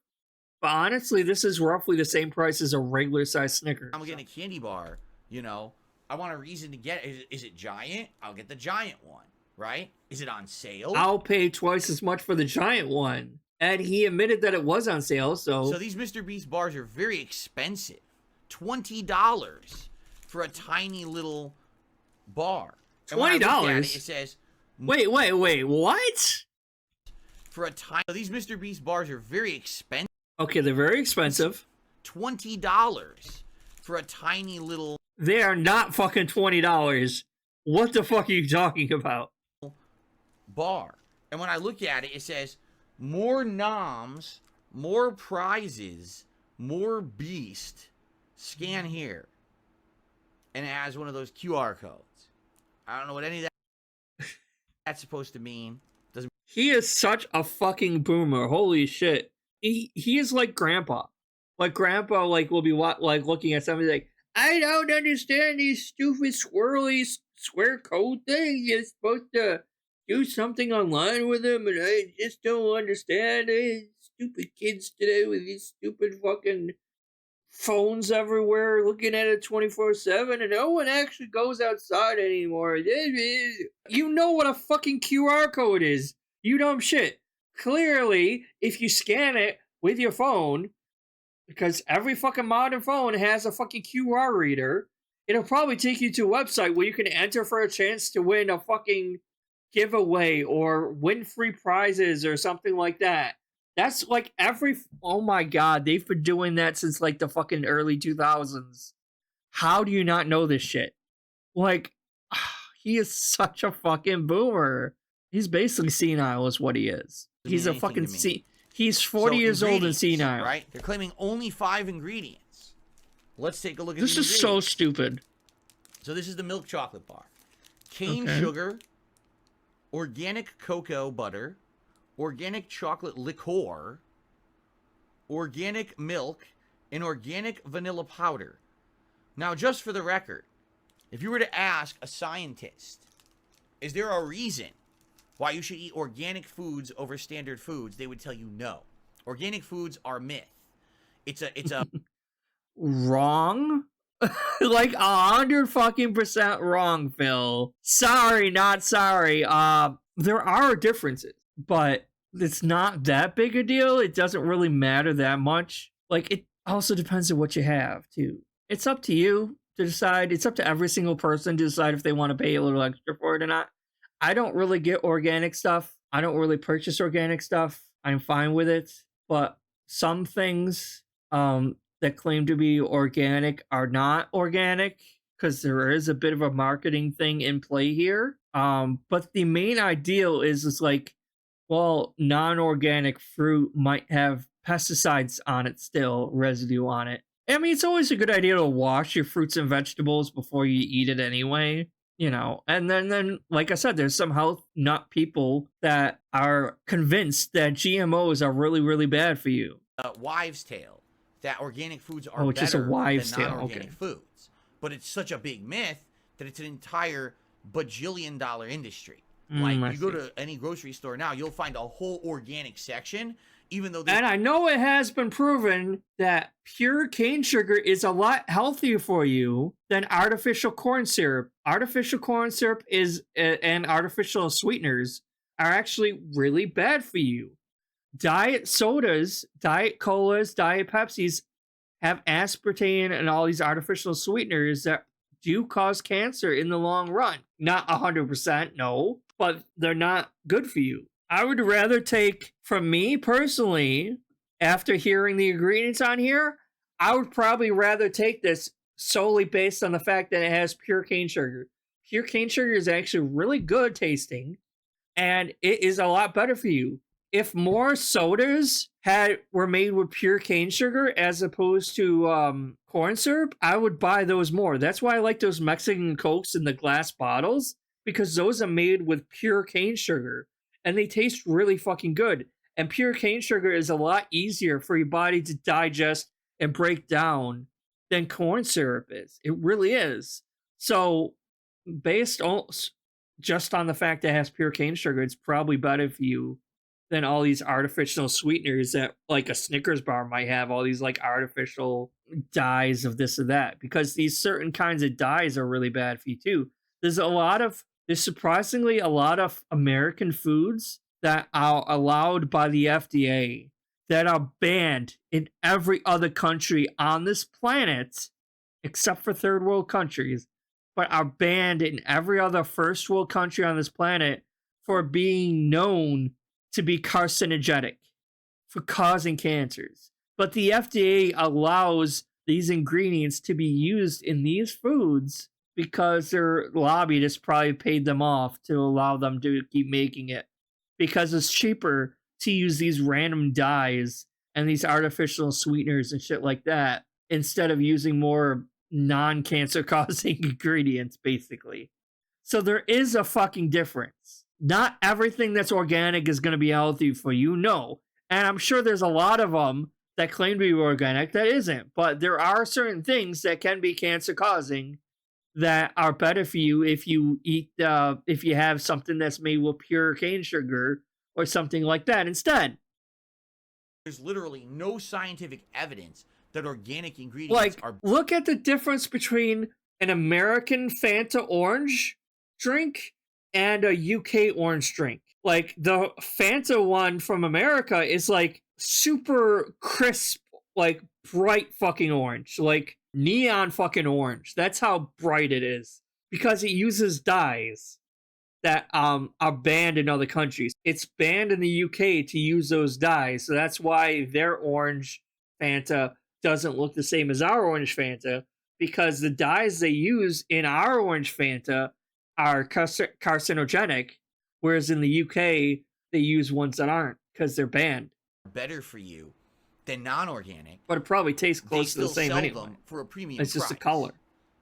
But honestly, this is roughly the same price as a regular size Snickers. I'm getting a candy bar, I want a reason to get it. Is it giant? I'll get the giant one, right? Is it on sale? I'll pay twice as much for the giant one. And he admitted that it was on sale, so these Mr. Beast bars are very expensive. $20 for a tiny little bar. $20? It says... Wait, what? For a tiny... These Mr. Beast bars are very expensive. Okay, they're very expensive. $20 for a tiny little... They are not fucking $20. What the fuck are you talking about? Bar. And when I look at it, it says, more noms, more prizes, more beast. Scan here. And it has one of those QR codes. I don't know what any of that's supposed to mean. He is such a fucking boomer. Holy shit. He is like grandpa. Like grandpa will be looking at somebody like, I don't understand these stupid swirly square code things. You're supposed to do something online with them, and I just don't understand it. Stupid kids today with these stupid fucking phones everywhere, looking at it 24/7, and no one actually goes outside anymore. You know what a fucking QR code is. You dumb shit. Clearly, if you scan it with your phone, because every fucking modern phone has a fucking QR reader, it'll probably take you to a website where you can enter for a chance to win a fucking giveaway or win free prizes or something like that. That's like oh my god, they've been doing that since like the fucking early 2000s. How do you not know this shit? Like, he is such a fucking boomer. He's basically senile is what he is. He's a fucking he's 40 years old and senile. Right? They're claiming only 5 ingredients. Let's take a look at this. This is so stupid. So this is the milk chocolate bar. Cane sugar, organic cocoa butter, organic chocolate liqueur, organic milk, and organic vanilla powder. Now, just for the record, if you were to ask a scientist, is there a reason why you should eat organic foods over standard foods, they would tell you no. Organic foods are myth. It's a Wrong. Like 100% wrong, Phil. Sorry, not sorry. There are differences, but it's not that big a deal. It doesn't really matter that much. Like, it also depends on what you have too. It's up to you to decide. It's up to every single person to decide if they want to pay a little extra for it or not. I don't really get organic stuff. I don't really purchase organic stuff. I'm fine with it, but some things that claim to be organic are not organic because there is a bit of a marketing thing in play here. But the main ideal is like, well, non-organic fruit might have pesticides on it still, residue on it. I mean, it's always a good idea to wash your fruits and vegetables before you eat it anyway, you know. And then like I said, there's some health nut people that are convinced that GMOs are really, really bad for you. Wives' tale that organic foods are It's just a better wives' than tale. non-organic Okay. foods. But it's such a big myth that it's an entire bajillion-dollar industry. Like, I you go see. to any grocery store now, you'll find a whole organic section, even though And I know it has been proven that pure cane sugar is a lot healthier for you than artificial corn syrup. Artificial corn syrup and artificial sweeteners are actually really bad for you. Diet sodas, diet colas, diet Pepsis have aspartame and all these artificial sweeteners that do cause cancer in the long run. Not 100%, no, but they're not good for you. I would rather take, from me personally, after hearing the ingredients on here, I would probably rather take this solely based on the fact that it has pure cane sugar. Pure cane sugar is actually really good tasting, and it is a lot better for you. If more sodas were made with pure cane sugar as opposed to corn syrup, I would buy those more. That's why I like those Mexican Cokes in the glass bottles, because those are made with pure cane sugar and they taste really fucking good. And pure cane sugar is a lot easier for your body to digest and break down than corn syrup is. It really is. So, based on just on the fact that it has pure cane sugar, it's probably better for you than all these artificial sweeteners that, like, a Snickers bar might have all these like artificial dyes of this or that, because these certain kinds of dyes are really bad for you too. There's surprisingly a lot of American foods that are allowed by the FDA that are banned in every other country on this planet except for third world countries, but are banned in every other first world country on this planet for being known to be carcinogenic, for causing cancers. But the FDA allows these ingredients to be used in these foods because their lobbyists probably paid them off to allow them to keep making it, because it's cheaper to use these random dyes and these artificial sweeteners and shit like that instead of using more non-cancer causing ingredients, basically. So there is a fucking difference. Not everything that's organic is going to be healthy for you, no. And I'm sure there's a lot of them that claim to be organic that isn't. But there are certain things that can be cancer causing that are better for you if you eat, if you have something that's made with pure cane sugar or something like that instead. there's literally no scientific evidence that organic ingredients are. Look at the difference between an American Fanta orange drink and a UK orange drink. Like, the Fanta one from America is like super crisp, like bright fucking orange, like neon fucking orange. That's how bright it is, because it uses dyes that are banned in other countries. It's banned in the UK to use those dyes, so that's why their orange Fanta doesn't look the same as our orange Fanta, because the dyes they use in our orange Fanta are carcinogenic, whereas in the UK they use ones that aren't because they're banned. Better for you than non-organic, but it probably tastes they close to still the same sell anyway. them for a premium It's just a price. color.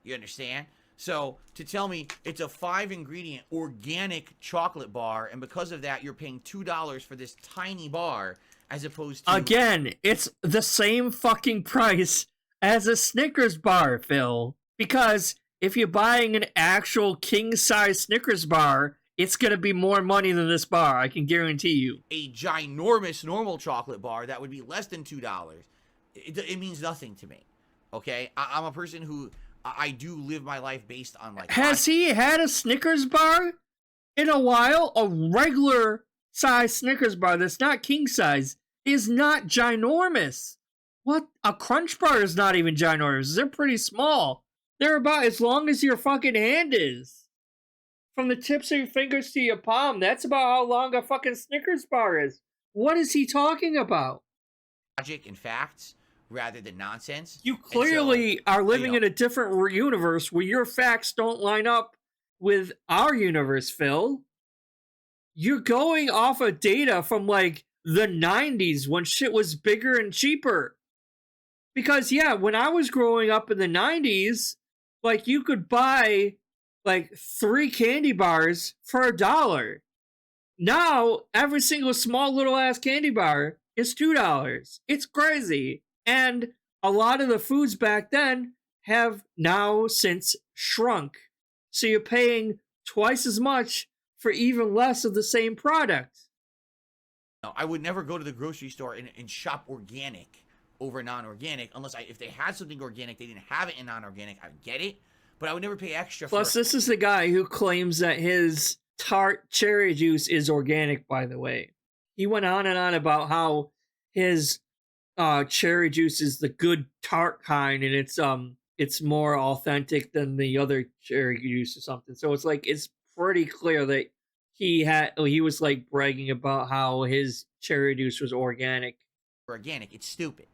You understand? So to tell me it's a 5-ingredient organic chocolate bar, and because of that you're paying $2 for this tiny bar, as opposed to... Again, it's the same fucking price as a Snickers bar, Phil. Because if you're buying an actual king-size Snickers bar, it's gonna be more money than this bar, I can guarantee you. A ginormous normal chocolate bar that would be less than $2, it means nothing to me. Okay? I'm a person who... I do live my life based on, like... Has he had a Snickers bar in a while? A regular size Snickers bar that's not king size is not ginormous. What? A Crunch bar is not even ginormous. They're pretty small. They're about as long as your fucking hand is. From the tips of your fingers to your palm. That's about how long a fucking Snickers bar is. What is he talking about? Logic and facts rather than nonsense. You clearly are living in a different universe where your facts don't line up with our universe, Phil. You're going off of data from like the 90s when shit was bigger and cheaper. Because yeah, when I was growing up in the 90s, like you could buy like 3 candy bars for $1. Now, every single small little ass candy bar is $2. It's crazy. And a lot of the foods back then have now since shrunk. So you're paying twice as much for even less of the same product. No, I would never go to the grocery store and shop organic over non-organic unless if they had something organic, they didn't have it in non-organic. I would get it, but I would never pay extra for it. Plus, this is the guy who claims that his tart cherry juice is organic, by the way. He went on and on about how his cherry juice is the good tart kind, and it's more authentic than the other cherry juice or something. So it's like it's pretty clear that he was like bragging about how his cherry juice was organic. Organic, it's stupid.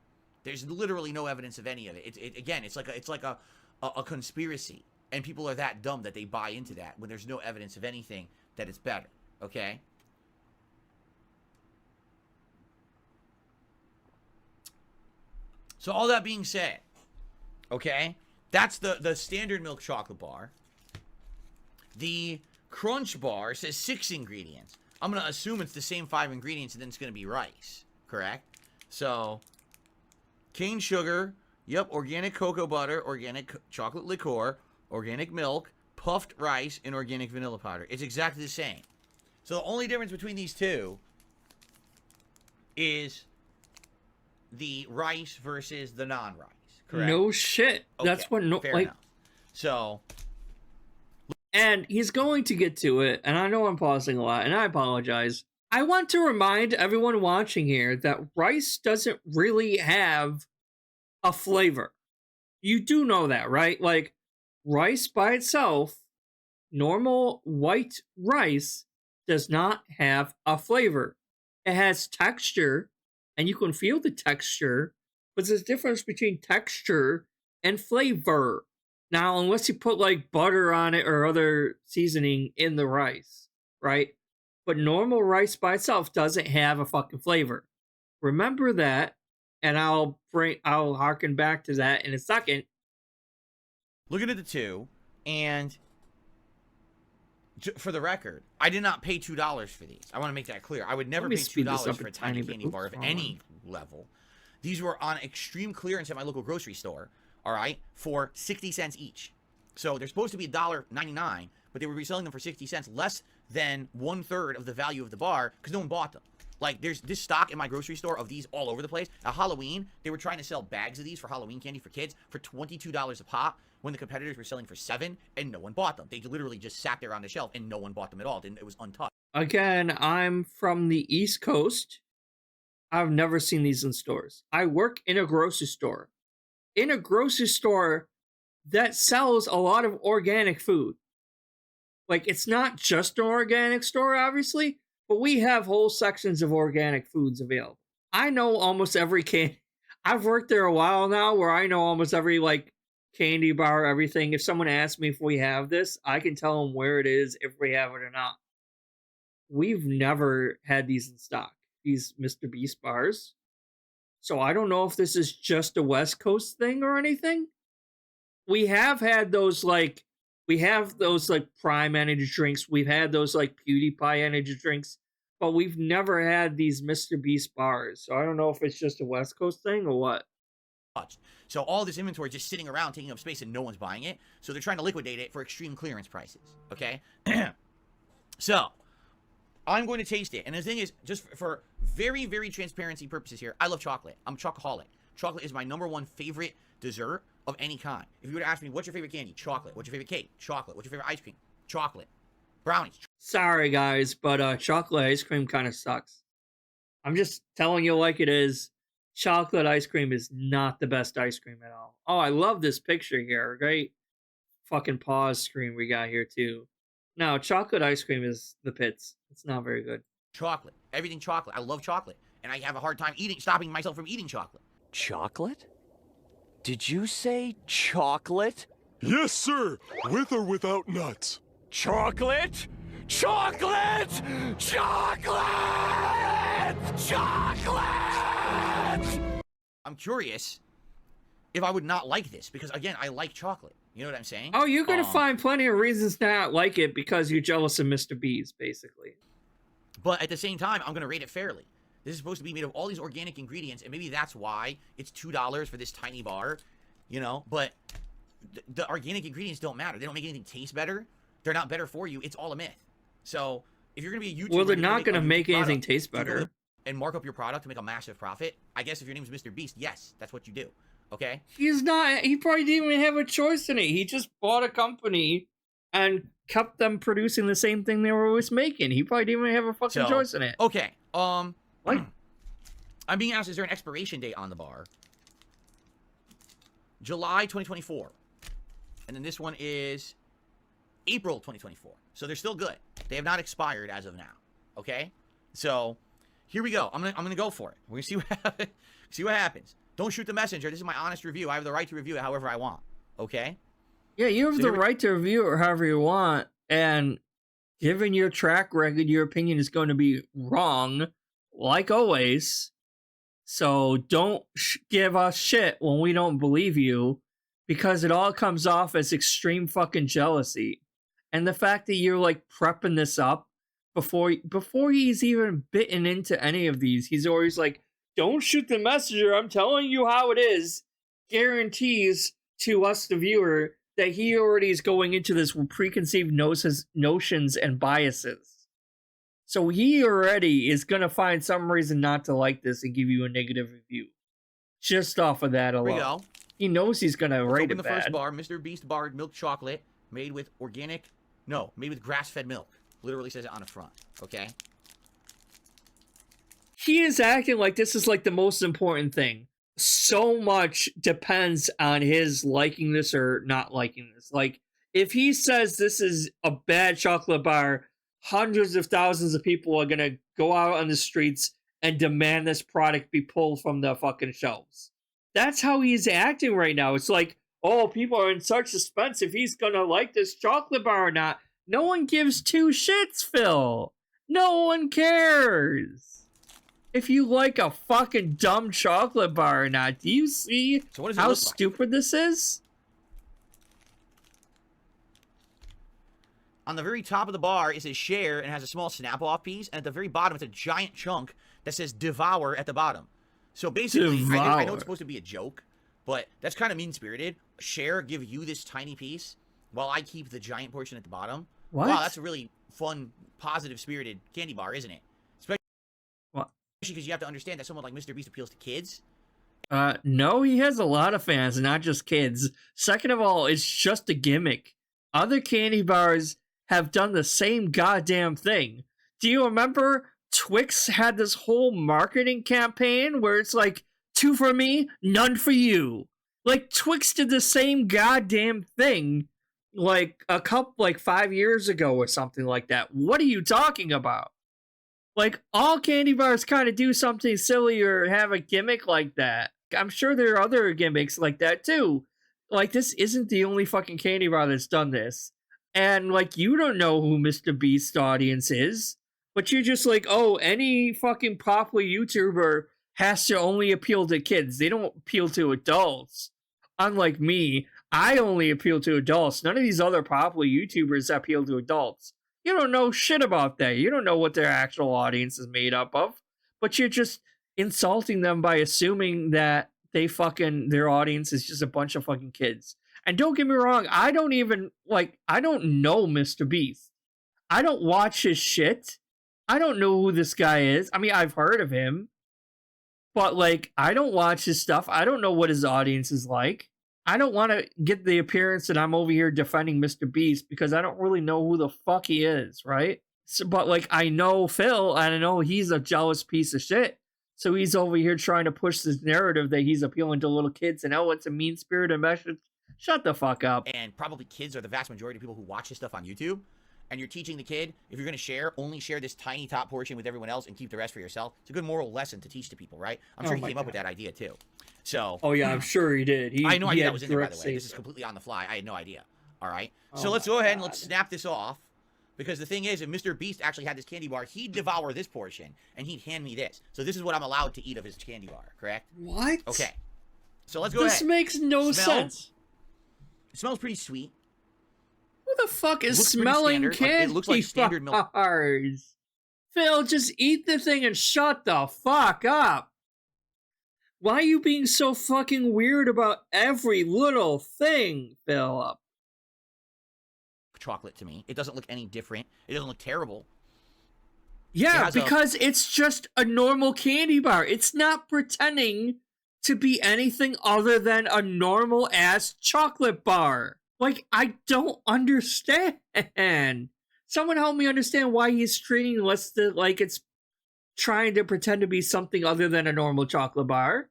There's literally no evidence of any of it. It's like a conspiracy, and people are that dumb that they buy into that when there's no evidence of anything that it's better. Okay. So all that being said, okay, that's the standard milk chocolate bar. The Crunch bar says 6 ingredients. I'm going to assume it's the same 5 ingredients, and then it's going to be rice, correct? So, cane sugar, yep, organic cocoa butter, organic chocolate liqueur, organic milk, puffed rice, and organic vanilla powder. It's exactly the same. So the only difference between these two is the rice versus the non-rice, correct? No shit. Okay, that's what fair enough. So, and he's going to get to it, and I know I'm pausing a lot, and I apologize. I want to remind everyone watching here that rice doesn't really have a flavor. You do know that, right? Like, rice by itself, normal white rice, does not have a flavor. It has texture, and you can feel the texture, but there's a difference between texture and flavor. Now, unless you put like butter on it or other seasoning in the rice, right? But normal rice by itself doesn't have a fucking flavor. Remember that, and I'll harken back to that in a second. Looking at the two, and for the record, I did not pay $2 for these. I want to make that clear. I would never pay $2 for a tiny candy bar of any level. These were on extreme clearance at my local grocery store, all right, for 60 cents each. So they're supposed to be $1.99, but they were reselling them for 60 cents, less than 1/3 of the value of the bar, because no one bought them. Like, there's this stock in my grocery store of these all over the place. At Halloween, they were trying to sell bags of these for Halloween candy for kids for $22 a pop, when the competitors were selling for $7, and no one bought them. They literally just sat there on the shelf, and no one bought them at all. It was untouched. Again, I'm from the East Coast. I've never seen these in stores. I work in a grocery store. In a grocery store that sells a lot of organic food. Like, it's not just an organic store, obviously, but we have whole sections of organic foods available. I know almost every I've worked there a while now, where I know almost every, like, candy bar, everything. If someone asks me if we have this, I can tell them where it is, if we have it or not. We've never had these in stock, these Mr. Beast bars. So I don't know if this is just a West Coast thing or anything. We have had those, like We have those like Prime energy drinks. We've had those like PewDiePie energy drinks, but we've never had these Mr. Beast bars. So I don't know if it's just a West Coast thing or what. So all this inventory is just sitting around taking up space and no one's buying it. So they're trying to liquidate it for extreme clearance prices. Okay? So I'm going to taste it. And the thing is, just for very, very transparency purposes here, I love chocolate. I'm a chocoholic. Chocolate is my #1 favorite dessert of any kind. If you were to ask me, what's your favorite candy? Chocolate. What's your favorite cake? Chocolate. What's your favorite ice cream? Chocolate. Brownies. Sorry, guys, but chocolate ice cream kind of sucks. I'm just telling you like it is. Chocolate ice cream is not the best ice cream at all. Oh, I love this picture here. Great fucking pause screen we got here, too. No, chocolate ice cream is the pits. It's not very good. Chocolate. Everything chocolate. I love chocolate. And I have a hard time stopping myself from eating chocolate. Chocolate? Did you say chocolate? Yes, sir. With or without nuts. Chocolate? Chocolate! Chocolate! Chocolate! I'm curious if I would not like this, because again, I like chocolate. You know what I'm saying? Oh, you're gonna find plenty of reasons to not like it because you're jealous of Mr. B's, basically. But at the same time, I'm gonna rate it fairly. This is supposed to be made of all these organic ingredients, and maybe that's why it's $2 for this tiny bar, you know? But the organic ingredients don't matter. They don't make anything taste better. They're not better for you. It's all a myth. So if you're gonna be a YouTuber, Well, they're not gonna make anything taste better. And mark up your product to make a massive profit. I guess if your name's Mr. Beast, yes, that's what you do. Okay? He's not. He probably didn't even have a choice in it. He just bought a company and kept them producing the same thing they were always making. He probably didn't even have a fucking choice in it. Okay. Like, I'm being asked, is there an expiration date on the bar? July 2024. And then this one is April 2024. So they're still good. They have not expired as of now. Okay? So here we go. I'm gonna go for it. We're gonna see what happens. Don't shoot the messenger. This is my honest review. I have the right to review it however I want. Okay? Yeah, you have the right to review it however you want, and given your track record, your opinion is going to be wrong, like always. So don't give us shit when we don't believe you, because it all comes off as extreme fucking jealousy. And the fact that you're like prepping this up before he's even bitten into any of these, he's always like, don't shoot the messenger, I'm telling you how it is, guarantees to us, the viewer, that he already is going into this with preconceived notions and biases. So he already is going to find some reason not to like this and give you a negative review. Just off of that alone. Here we go. He knows he's going to rate it the bad. First bar, Mr. Beast barred milk chocolate, made with grass-fed milk. Literally says it on the front, okay? He is acting like this is like the most important thing. So much depends on his liking this or not liking this. Like, if he says this is a bad chocolate bar, hundreds of thousands of people are going to go out on the streets and demand this product be pulled from the fucking shelves. That's how he's acting right now. It's like, oh, people are in such suspense if he's going to like this chocolate bar or not. No one gives two shits, Phil. No one cares if you like a fucking dumb chocolate bar or not. Do you see how stupid this is? On the very top of the bar, it says share and has a small snap-off piece. And at the very bottom, it's a giant chunk that says devour at the bottom. So basically, I know it's supposed to be a joke, but that's kind of mean-spirited. Share, give you this tiny piece while I keep the giant portion at the bottom. What? Wow, that's a really fun, positive-spirited candy bar, isn't it? Especially because you have to understand that someone like Mr. Beast appeals to kids. No, he has a lot of fans, not just kids. Second of all, it's just a gimmick. Other candy bars have done the same goddamn thing. Do you remember Twix had this whole marketing campaign where it's like, 2 for me, none for you? Like, Twix did the same goddamn thing like 5 years ago or something like that. What are you talking about? Like, all candy bars kind of do something silly or have a gimmick like that. I'm sure there are other gimmicks like that too. Like, this isn't the only fucking candy bar that's done this. And, like, you don't know who Mr. Beast's audience is, but you're just like, oh, any fucking popular YouTuber has to only appeal to kids. They don't appeal to adults. Unlike me, I only appeal to adults. None of these other popular YouTubers appeal to adults. You don't know shit about that. You don't know what their actual audience is made up of. But you're just insulting them by assuming that their audience is just a bunch of fucking kids. And don't get me wrong, I don't know Mr. Beast. I don't watch his shit. I don't know who this guy is. I mean, I've heard of him. But, like, I don't watch his stuff. I don't know what his audience is like. I don't want to get the appearance that I'm over here defending Mr. Beast because I don't really know who the fuck he is, right? So, but, like, I know Phil, and I know he's a jealous piece of shit. So he's over here trying to push this narrative that he's appealing to little kids and, oh, it's a mean-spirited message. Shut the fuck up. And probably kids are the vast majority of people who watch this stuff on YouTube. And you're teaching the kid, if you're going to share, only share this tiny top portion with everyone else and keep the rest for yourself. It's a good moral lesson to teach to people, right? I'm sure he came up with that idea, too. So. Oh, yeah, I'm sure he did. I had no idea that was in there, by the way. This is completely on the fly. I had no idea. All right? So let's go ahead and let's snap this off. Because the thing is, if Mr. Beast actually had this candy bar, he'd devour this portion, and he'd hand me this. So this is what I'm allowed to eat of his candy bar, correct? What? Okay. So let's go ahead. This makes no sense. It smells pretty sweet. Who the fuck is smelling candy it looks like standard milk. bars? Phil, just eat the thing and shut the fuck up. Why are you being so fucking weird about every little thing, Philip? Chocolate to me. It doesn't look any different. It doesn't look terrible. Yeah, because it's just a normal candy bar. It's not pretending to be anything other than a normal ass chocolate bar. Like, I don't understand. Someone help me understand why he's treating this like it's trying to pretend to be something other than a normal chocolate bar.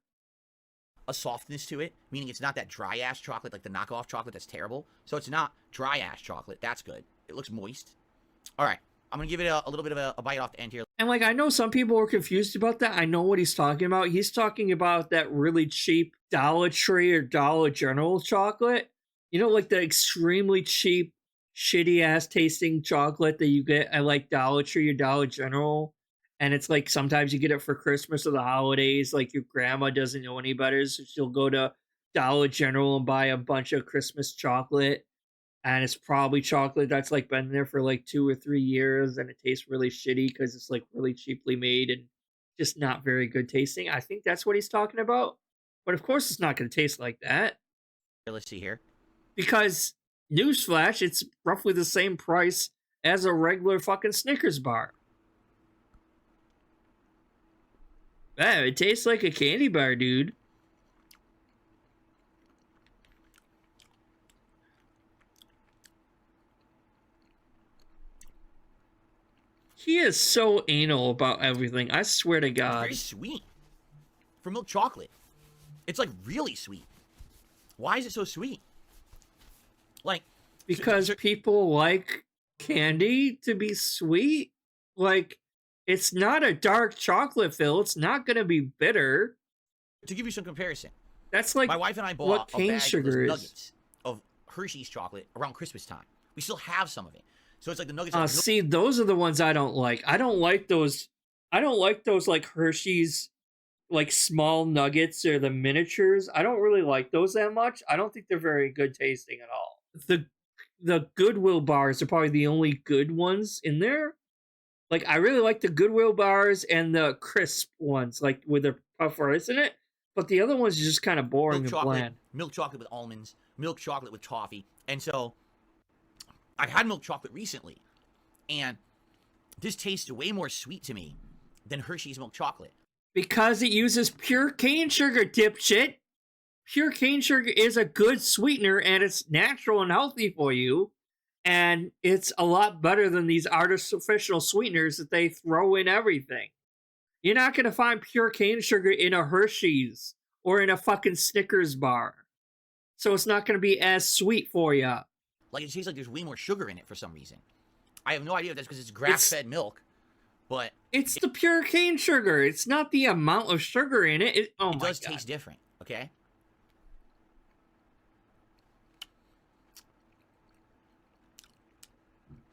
A softness to it, meaning it's not that dry ass chocolate like the knockoff chocolate that's terrible. So it's not dry ass chocolate. That's good. It looks moist. All right, I'm gonna give it a little bit of a bite off the end here. And like, I know some people were confused about that. I know what he's talking about. He's talking about that really cheap Dollar Tree or Dollar General chocolate. You know, like the extremely cheap, shitty ass tasting chocolate that you get at like Dollar Tree or Dollar General. And it's like sometimes you get it for Christmas or the holidays. Like your grandma doesn't know any better, so she'll go to Dollar General and buy a bunch of Christmas chocolate. And it's probably chocolate that's like been there for like 2 or 3 years, and it tastes really shitty because it's like really cheaply made and just not very good tasting. I think that's what he's talking about. But of course, it's not going to taste like that. Let's see here. Because, newsflash, it's roughly the same price as a regular fucking Snickers bar. Man, it tastes like a candy bar, dude. He is so anal about everything. I swear to God. It's very sweet. For milk chocolate. It's like really sweet. Why is it so sweet? Like, because people like candy to be sweet. Like, it's not a dark chocolate, Phil. It's not going to be bitter. To give you some comparison. That's like my wife and I bought what a cane bag sugar of is. nuggets of Hershey's chocolate around Christmas time. We still have some of it. So it's like the nuggets. See, those are the ones I don't like. I don't like those like Hershey's like small nuggets or the miniatures. I don't really like those that much. I don't think they're very good tasting at all. The Goodwill bars are probably the only good ones in there. Like, I really like the Goodwill bars and the crisp ones, like with the puff rice in it. But the other ones are just kind of boring and bland. Milk chocolate with almonds, milk chocolate with toffee. And so I had milk chocolate recently, and this tastes way more sweet to me than Hershey's milk chocolate. Because it uses pure cane sugar, dipshit. Pure cane sugar is a good sweetener, and it's natural and healthy for you. And it's a lot better than these artificial sweeteners that they throw in everything. You're not going to find pure cane sugar in a Hershey's or in a fucking Snickers bar. So it's not going to be as sweet for you. Like, it tastes like there's way more sugar in it for some reason. I have no idea if that's because it's grass-fed milk, but... It's the pure cane sugar. It's not the amount of sugar in it. It does taste different, okay?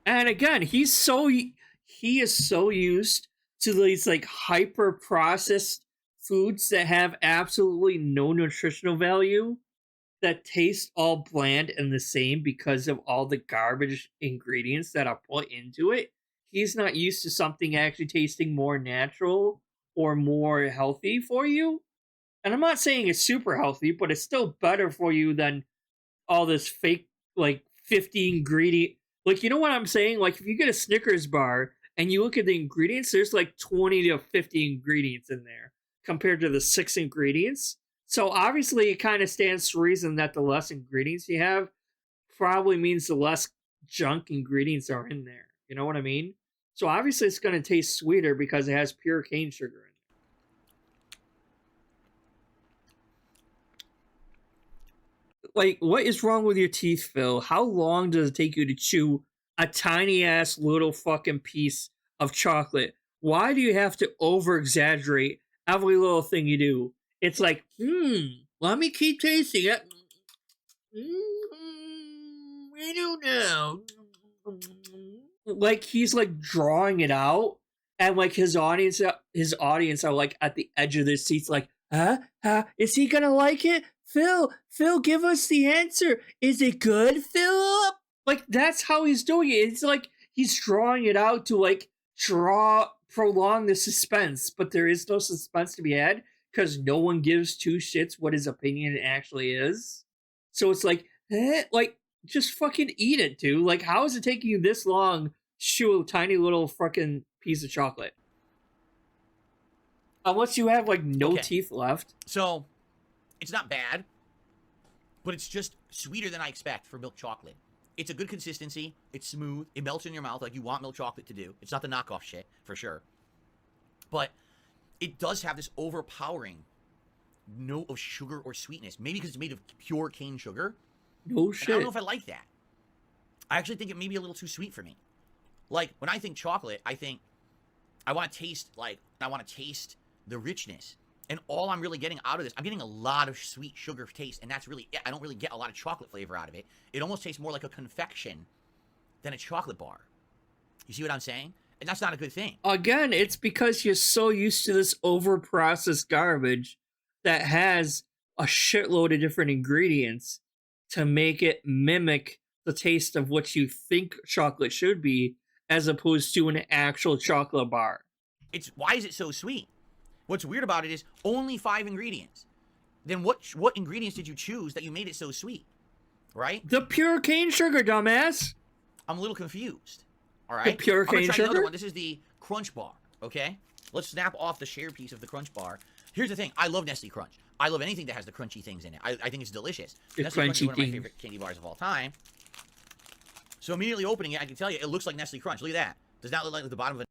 And again, he is so used to these like hyper processed foods that have absolutely no nutritional value that taste all bland and the same because of all the garbage ingredients that are put into it. He's not used to something actually tasting more natural or more healthy for you. And I'm not saying it's super healthy, but it's still better for you than all this fake, like 50 ingredient. Like, you know what I'm saying? Like, if you get a Snickers bar and you look at the ingredients, there's like 20 to 50 ingredients in there compared to the 6 ingredients. So obviously, it kind of stands to reason that the less ingredients you have probably means the less junk ingredients are in there. You know what I mean? So obviously, it's going to taste sweeter because it has pure cane sugar in it. Like, what is wrong with your teeth, Phil? How long does it take you to chew a tiny ass little fucking piece of chocolate? Why do you have to over exaggerate every little thing you do? It's like, let me keep tasting it. I don't know. Like, he's like drawing it out, and like his audience are like at the edge of their seats, like, is he gonna like it? Phil, give us the answer. Is it good, Philip? Like, that's how he's doing it. It's like he's drawing it out to like prolong the suspense, but there is no suspense to be had because no one gives two shits what his opinion actually is. So it's like, just fucking eat it, dude. Like, how is it taking you this long to chew a tiny little fucking piece of chocolate? Unless you have like no teeth left. So, it's not bad, but it's just sweeter than I expect for milk chocolate. It's a good consistency. It's smooth. It melts in your mouth like you want milk chocolate to do. It's not the knockoff shit, for sure. But it does have this overpowering note of sugar or sweetness. Maybe because it's made of pure cane sugar. No shit. I don't know if I like that. I actually think it may be a little too sweet for me. Like, when I think chocolate, I think I want to taste, the richness. And all I'm really getting out of this, I'm getting a lot of sweet sugar taste, and that's really it. I don't really get a lot of chocolate flavor out of it. It almost tastes more like a confection than a chocolate bar. You see what I'm saying? And that's not a good thing. Again, it's because you're so used to this over-processed garbage that has a shitload of different ingredients to make it mimic the taste of what you think chocolate should be, as opposed to an actual chocolate bar. Why is it so sweet? What's weird about it is only 5 ingredients. Then what ingredients did you choose that you made it so sweet? Right? The pure cane sugar, dumbass. I'm a little confused. All right? The pure cane I'm gonna try sugar? another one. This is the Crunch Bar, okay? Let's snap off the share piece of the Crunch Bar. Here's the thing. I love Nestle Crunch. I love anything that has the crunchy things in it. I think it's delicious. The Nestle Crunch is crunchy one of my things. favorite candy bars of all time. So immediately opening it, I can tell you, it looks like Nestle Crunch. Look at that. Does not look like the bottom of a...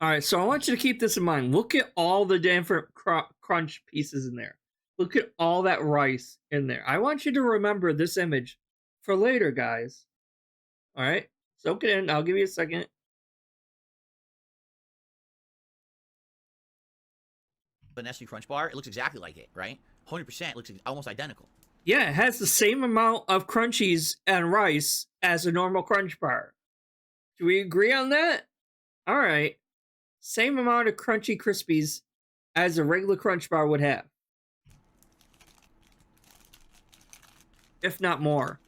All right, so I want you to keep this in mind. Look at all the different crunch pieces in there. Look at all that rice in there. I want you to remember this image for later, guys. All right, soak it in. I'll give you a second. The Nestle Crunch Bar, it looks exactly like it, right? 100% looks almost identical. Yeah, it has the same amount of crunchies and rice as a normal Crunch Bar. Do we agree on that? All right. Same amount of crunchy crispies as a regular Crunch Bar would have. If not more.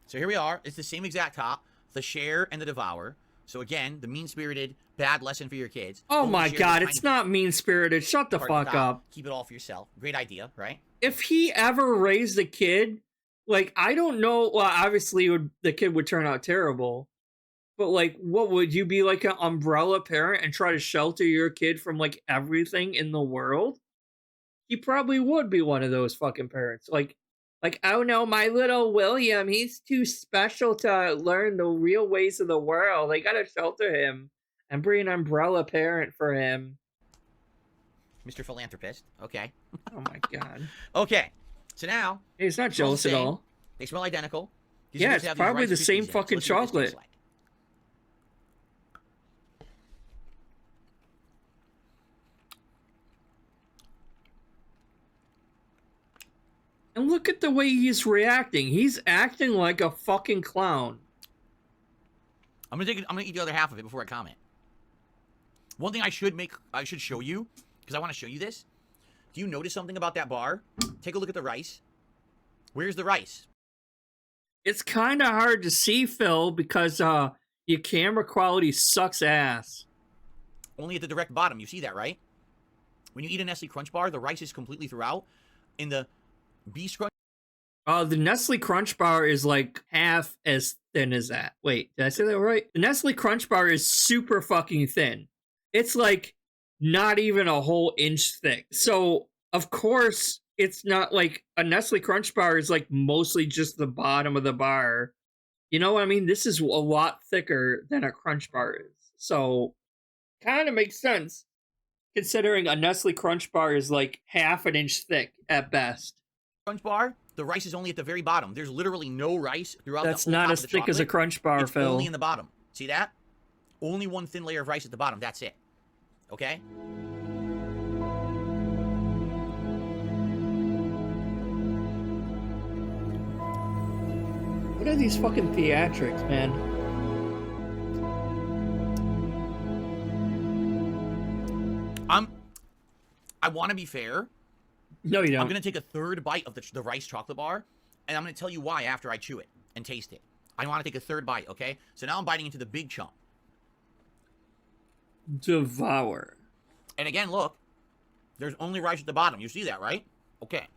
So here we are. It's the same exact top. The share and the devour. So again, the mean-spirited, bad lesson for your kids. Oh Only my share god, the it's tiny not mean-spirited. Shut the part at fuck top. up. Keep it all for yourself. Great idea, right? If he ever raised a kid, like, I don't know, well, obviously the kid would turn out terrible. But, like, what would you be, like, an umbrella parent and try to shelter your kid from, like, everything in the world? He probably would be one of those fucking parents. Like, oh no, my little William, he's too special to learn the real ways of the world. I gotta shelter him and bring an umbrella parent for him. Mr. Philanthropist. Okay. Oh my god. Okay. So now... He's not jealous at all. They smell identical. These Yeah, are it's have these probably Rice the Krispies same in it. fucking Let's see what this chocolate. tastes like. And look at the way he's reacting. He's acting like a fucking clown. I'm gonna eat the other half of it before I comment. One thing I should show you, because I want to show you this. Do you notice something about that bar? Take a look at the rice. Where's the rice? It's kind of hard to see, Phil, because your camera quality sucks ass. Only at the direct bottom. You see that, right? When you eat a Nestle Crunch bar, the rice is completely throughout. In the Beast Crunch The Nestle Crunch Bar is like half as thin as that. Wait, did I say that right? The Nestle Crunch Bar is super fucking thin. It's like not even a whole inch thick. So, of course, it's not like a Nestle Crunch Bar is like mostly just the bottom of the bar. You know what I mean? This is a lot thicker than a Crunch Bar is. So, kind of makes sense considering a Nestle Crunch Bar is like half an inch thick at best. Crunch Bar, the rice is only at the very bottom. There's literally no rice throughout That's the whole not top as of the thick as a chocolate. Crunch Bar, It's Phil. only in the bottom. See that? Only one thin layer of rice at the bottom. That's it. Okay? What are these fucking theatrics, man? I want to be fair. No, you don't. I'm going to take a third bite of the rice chocolate bar, and I'm going to tell you why after I chew it and taste it. I want to take a third bite, okay? So now I'm biting into the big chunk. Devour. And again, look. There's only rice at the bottom. You see that, right? Okay.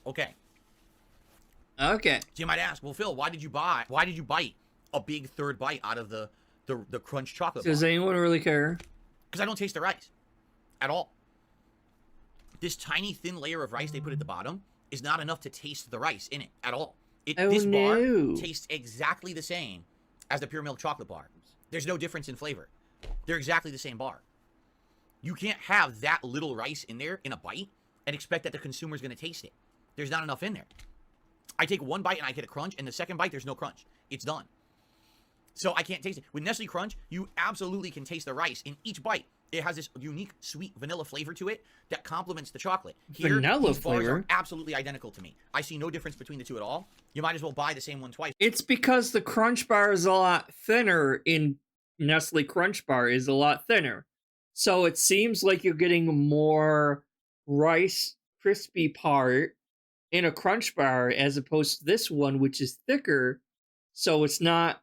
Okay. Okay. So you might ask, well, Phil, why did you bite a big third bite out of the crunch chocolate bar? Does anyone really care? Because I don't taste the rice at all. This tiny thin layer of rice they put at the bottom is not enough to taste the rice in it at all. This bar tastes exactly the same as the pure milk chocolate bar. There's no difference in flavor. They're exactly the same bar. You can't have that little rice in there in a bite and expect that the consumer's going to taste it. There's not enough in there. I take one bite and I get a crunch, and the second bite, there's no crunch. It's done. So I can't taste it. With Nestle Crunch, you absolutely can taste the rice in each bite. It has this unique, sweet vanilla flavor to it that complements the chocolate. Here, Vanilla these bars flavor? are absolutely identical to me. I see no difference between the two at all. You might as well buy the same one twice. It's because the Crunch Bar is a lot thinner in Nestle Crunch Bar is a lot thinner. So it seems like you're getting more rice crispy part in a Crunch Bar as opposed to this one, which is thicker. So it's not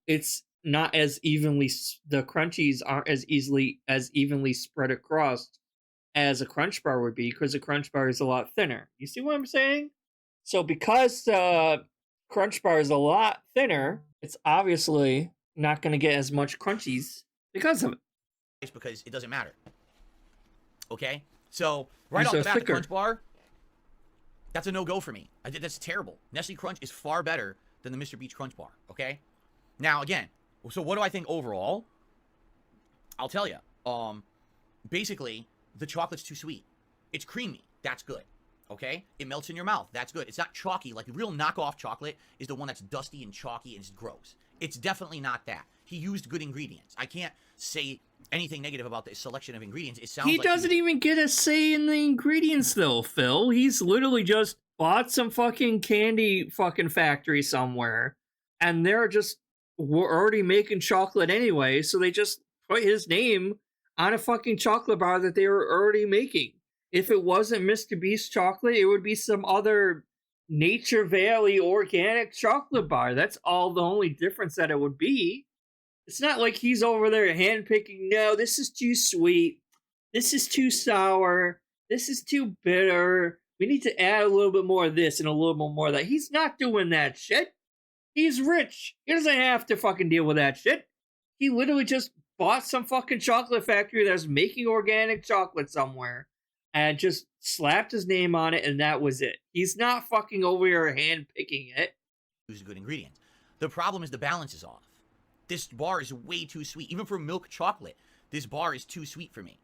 as evenly, the crunchies aren't as evenly spread across as a Crunch Bar would be, because a Crunch Bar is a lot thinner. You see what I'm saying? So because the Crunch Bar is a lot thinner, it's obviously not going to get as much crunchies because of it. Because it doesn't matter. Okay? So, right These off the are bat, thicker. the Crunch Bar, that's a no-go for me. That's terrible. Nestle Crunch is far better than the Mr. Beach Crunch Bar, okay? Now, again, so what do I think overall? I'll tell you. Basically, the chocolate's too sweet. It's creamy. That's good. Okay? It melts in your mouth. That's good. It's not chalky. Like, the real knockoff chocolate is the one that's dusty and chalky and it's gross. It's definitely not that. He used good ingredients. I can't say anything negative about the selection of ingredients. It sounds He like doesn't even get a say in the ingredients, though, Phil. He's literally just bought some fucking candy fucking factory somewhere, and they're just were already making chocolate anyway, so they just put his name on a fucking chocolate bar that they were already making. If it wasn't Mr. Beast chocolate, it would be some other Nature Valley organic chocolate bar. That's all the only difference that it would be. It's not like he's over there handpicking, no, this is too sweet. This is too sour. This is too bitter. We need to add a little bit more of this and a little bit more of that. He's not doing that shit. He's rich. He doesn't have to fucking deal with that shit. He literally just bought some fucking chocolate factory that's making organic chocolate somewhere and just slapped his name on it, and that was it. He's not fucking over here handpicking it. use good ingredients. The problem is the balance is off. This bar is way too sweet. Even for milk chocolate, this bar is too sweet for me.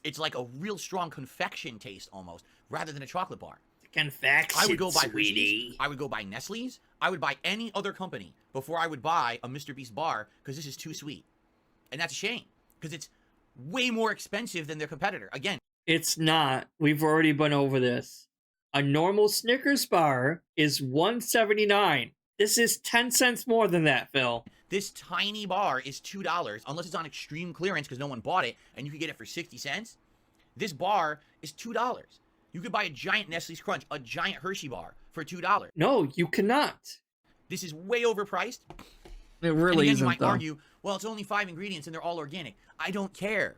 It's like a real strong confection taste almost, rather than a chocolate bar. Confection, I would go buy sweetie. Hershey's. I would go buy Nestle's. I would buy any other company before I would buy a Mr. Beast bar because this is too sweet. And that's a shame because it's way more expensive than their competitor. Again, It's not. We've already been over this. A normal Snickers bar is $1.79. This is 10 cents more than that, Phil. This tiny bar is $2, unless it's on extreme clearance because no one bought it, and you could get it for 60 cents. This bar is $2. You could buy a giant Nestle's Crunch, a giant Hershey bar for $2. No, you cannot. This is way overpriced. It really and again, isn't, you might though. argue, well, it's only 5 ingredients and they're all organic. I don't care.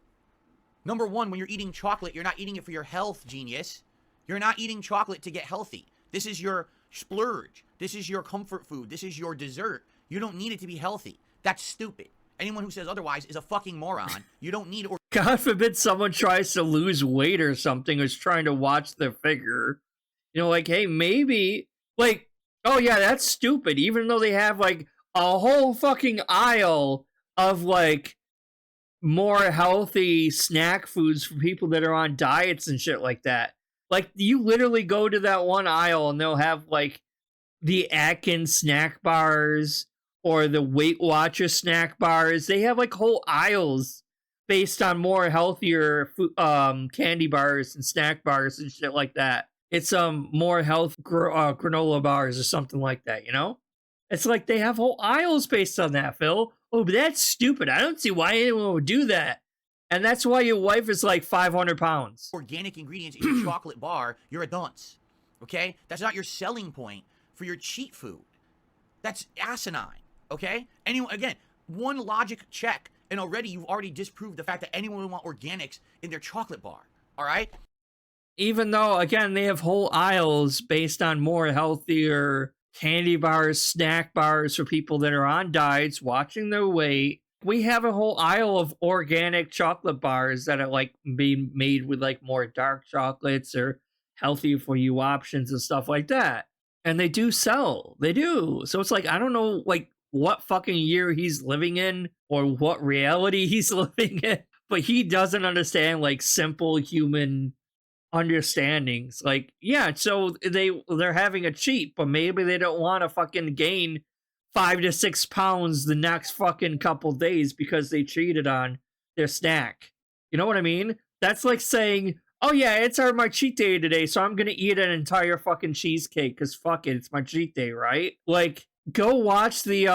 Number one, when you're eating chocolate, you're not eating it for your health, genius. You're not eating chocolate to get healthy. This is your splurge. This is your comfort food. This is your dessert. You don't need it to be healthy. That's stupid. Anyone who says otherwise is a fucking moron. You don't need God forbid someone tries to lose weight or something, or is trying to watch their figure. You know, like, hey, maybe, like, oh yeah, that's stupid. Even though they have, like, a whole fucking aisle of, like, more healthy snack foods for people that are on diets and shit like that. Like, you literally go to that one aisle and they'll have, like, the Atkins snack bars or the Weight Watchers snack bars. They have, like, whole aisles based on more healthier candy bars and snack bars and shit like that. It's more health granola bars or something like that, you know? It's like they have whole aisles based on that, Phil. Oh, but that's stupid. I don't see why anyone would do that. And that's why your wife is like 500 pounds. organic ingredients in your chocolate bar, you're a dunce. Okay? That's not your selling point for your cheat food. That's asinine. Okay? Anyone, again, one logic check, and already you've already disproved the fact that anyone would want organics in their chocolate bar. All right? Even though, again, they have whole aisles based on more healthier candy bars, snack bars for people that are on diets, watching their weight. We have a whole aisle of organic chocolate bars that are like being made with like more dark chocolates or healthy for you options and stuff like that. And they do sell. They do. So it's like, I don't know like what fucking year he's living in or what reality he's living in, but he doesn't understand like simple human understandings. Like, yeah, so they're having a cheat, but maybe they don't want to fucking gain 5 to 6 pounds the next fucking couple days because they cheated on their snack. You know what I mean? That's like saying, oh yeah, it's my cheat day today, so I'm gonna eat an entire fucking cheesecake because fuck it, it's my cheat day, right? Like, go watch the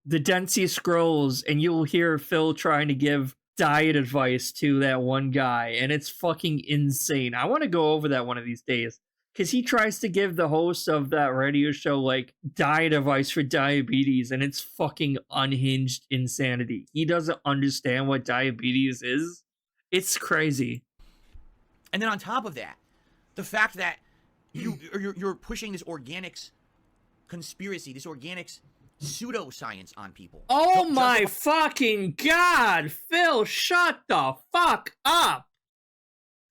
Densey Scrolls and you'll hear Phil trying to give diet advice to that one guy, and it's fucking insane. I want to go over that one of these days because he tries to give the host of that radio show like diet advice for diabetes, and it's fucking unhinged insanity. He doesn't understand what diabetes is. It's crazy. And then on top of that, the fact that you're pushing this organics conspiracy, this organics pseudoscience on people. Oh my fucking god, Phil, shut the fuck up.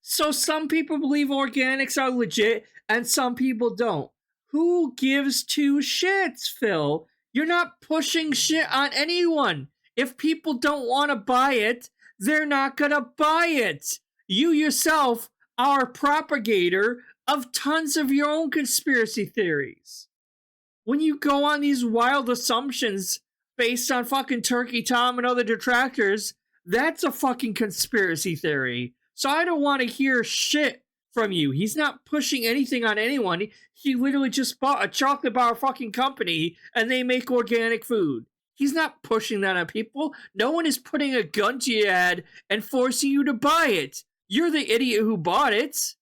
So some people believe organics are legit and some people don't. Who gives two shits, Phil? You're not pushing shit on anyone. If people don't want to buy it, they're not gonna buy it. You yourself are a propagator of tons of your own conspiracy theories. When you go on these wild assumptions based on fucking Turkey Tom and other detractors, that's a fucking conspiracy theory. So I don't want to hear shit from you. He's not pushing anything on anyone. He literally just bought a chocolate bar fucking company and they make organic food. He's not pushing that on people. No one is putting a gun to your head and forcing you to buy it. You're the idiot who bought it.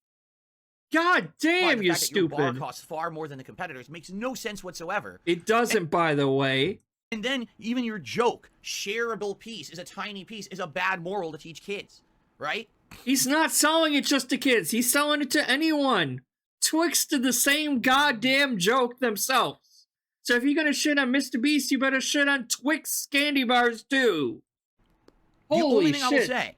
God damn, you're stupid. Your bar costs far more than the competitors makes no sense whatsoever. It doesn't, by the way. And then even your joke, shareable piece is a tiny piece, is a bad moral to teach kids, right? He's not selling it just to kids. He's selling it to anyone. Twix did the same goddamn joke themselves. So if you're gonna shit on Mr. Beast, you better shit on Twix candy bars too. The Holy only thing shit. I will say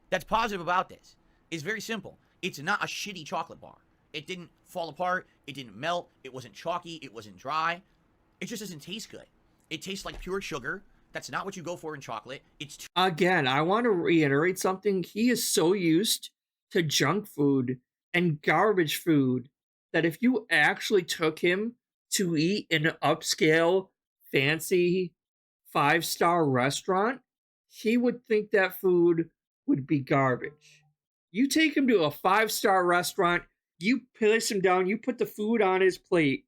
that's positive about this is very simple. It's not a shitty chocolate bar. It didn't fall apart. It didn't melt. It wasn't chalky. It wasn't dry. It just doesn't taste good. It tastes like pure sugar. That's not what you go for in chocolate. It's Again, I want to reiterate something. He is so used to junk food and garbage food that if you actually took him to eat in an upscale, fancy, 5-star restaurant, he would think that food would be garbage. You take him to a 5-star restaurant, you place him down, you put the food on his plate.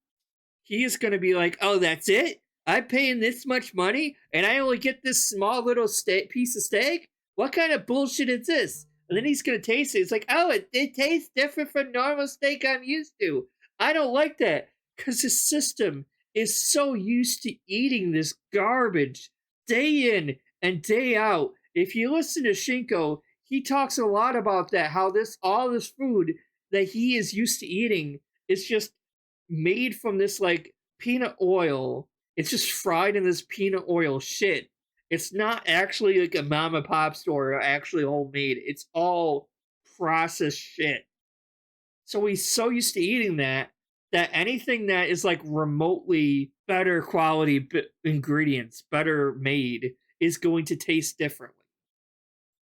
He is going to be like, oh, that's it? I'm paying this much money and I only get this small little piece of steak? What kind of bullshit is this? And then he's going to taste it. It's like, oh, it tastes different from normal steak I'm used to. I don't like that because his system is so used to eating this garbage day in and day out. If you listen to Shinko, he talks a lot about that, how all this food that he is used to eating is just made from this like peanut oil. It's just fried in this peanut oil shit. It's not actually like a mom and pop store or actually homemade. It's all processed shit. So he's so used to eating that anything that is like remotely better quality ingredients, better made, is going to taste differently.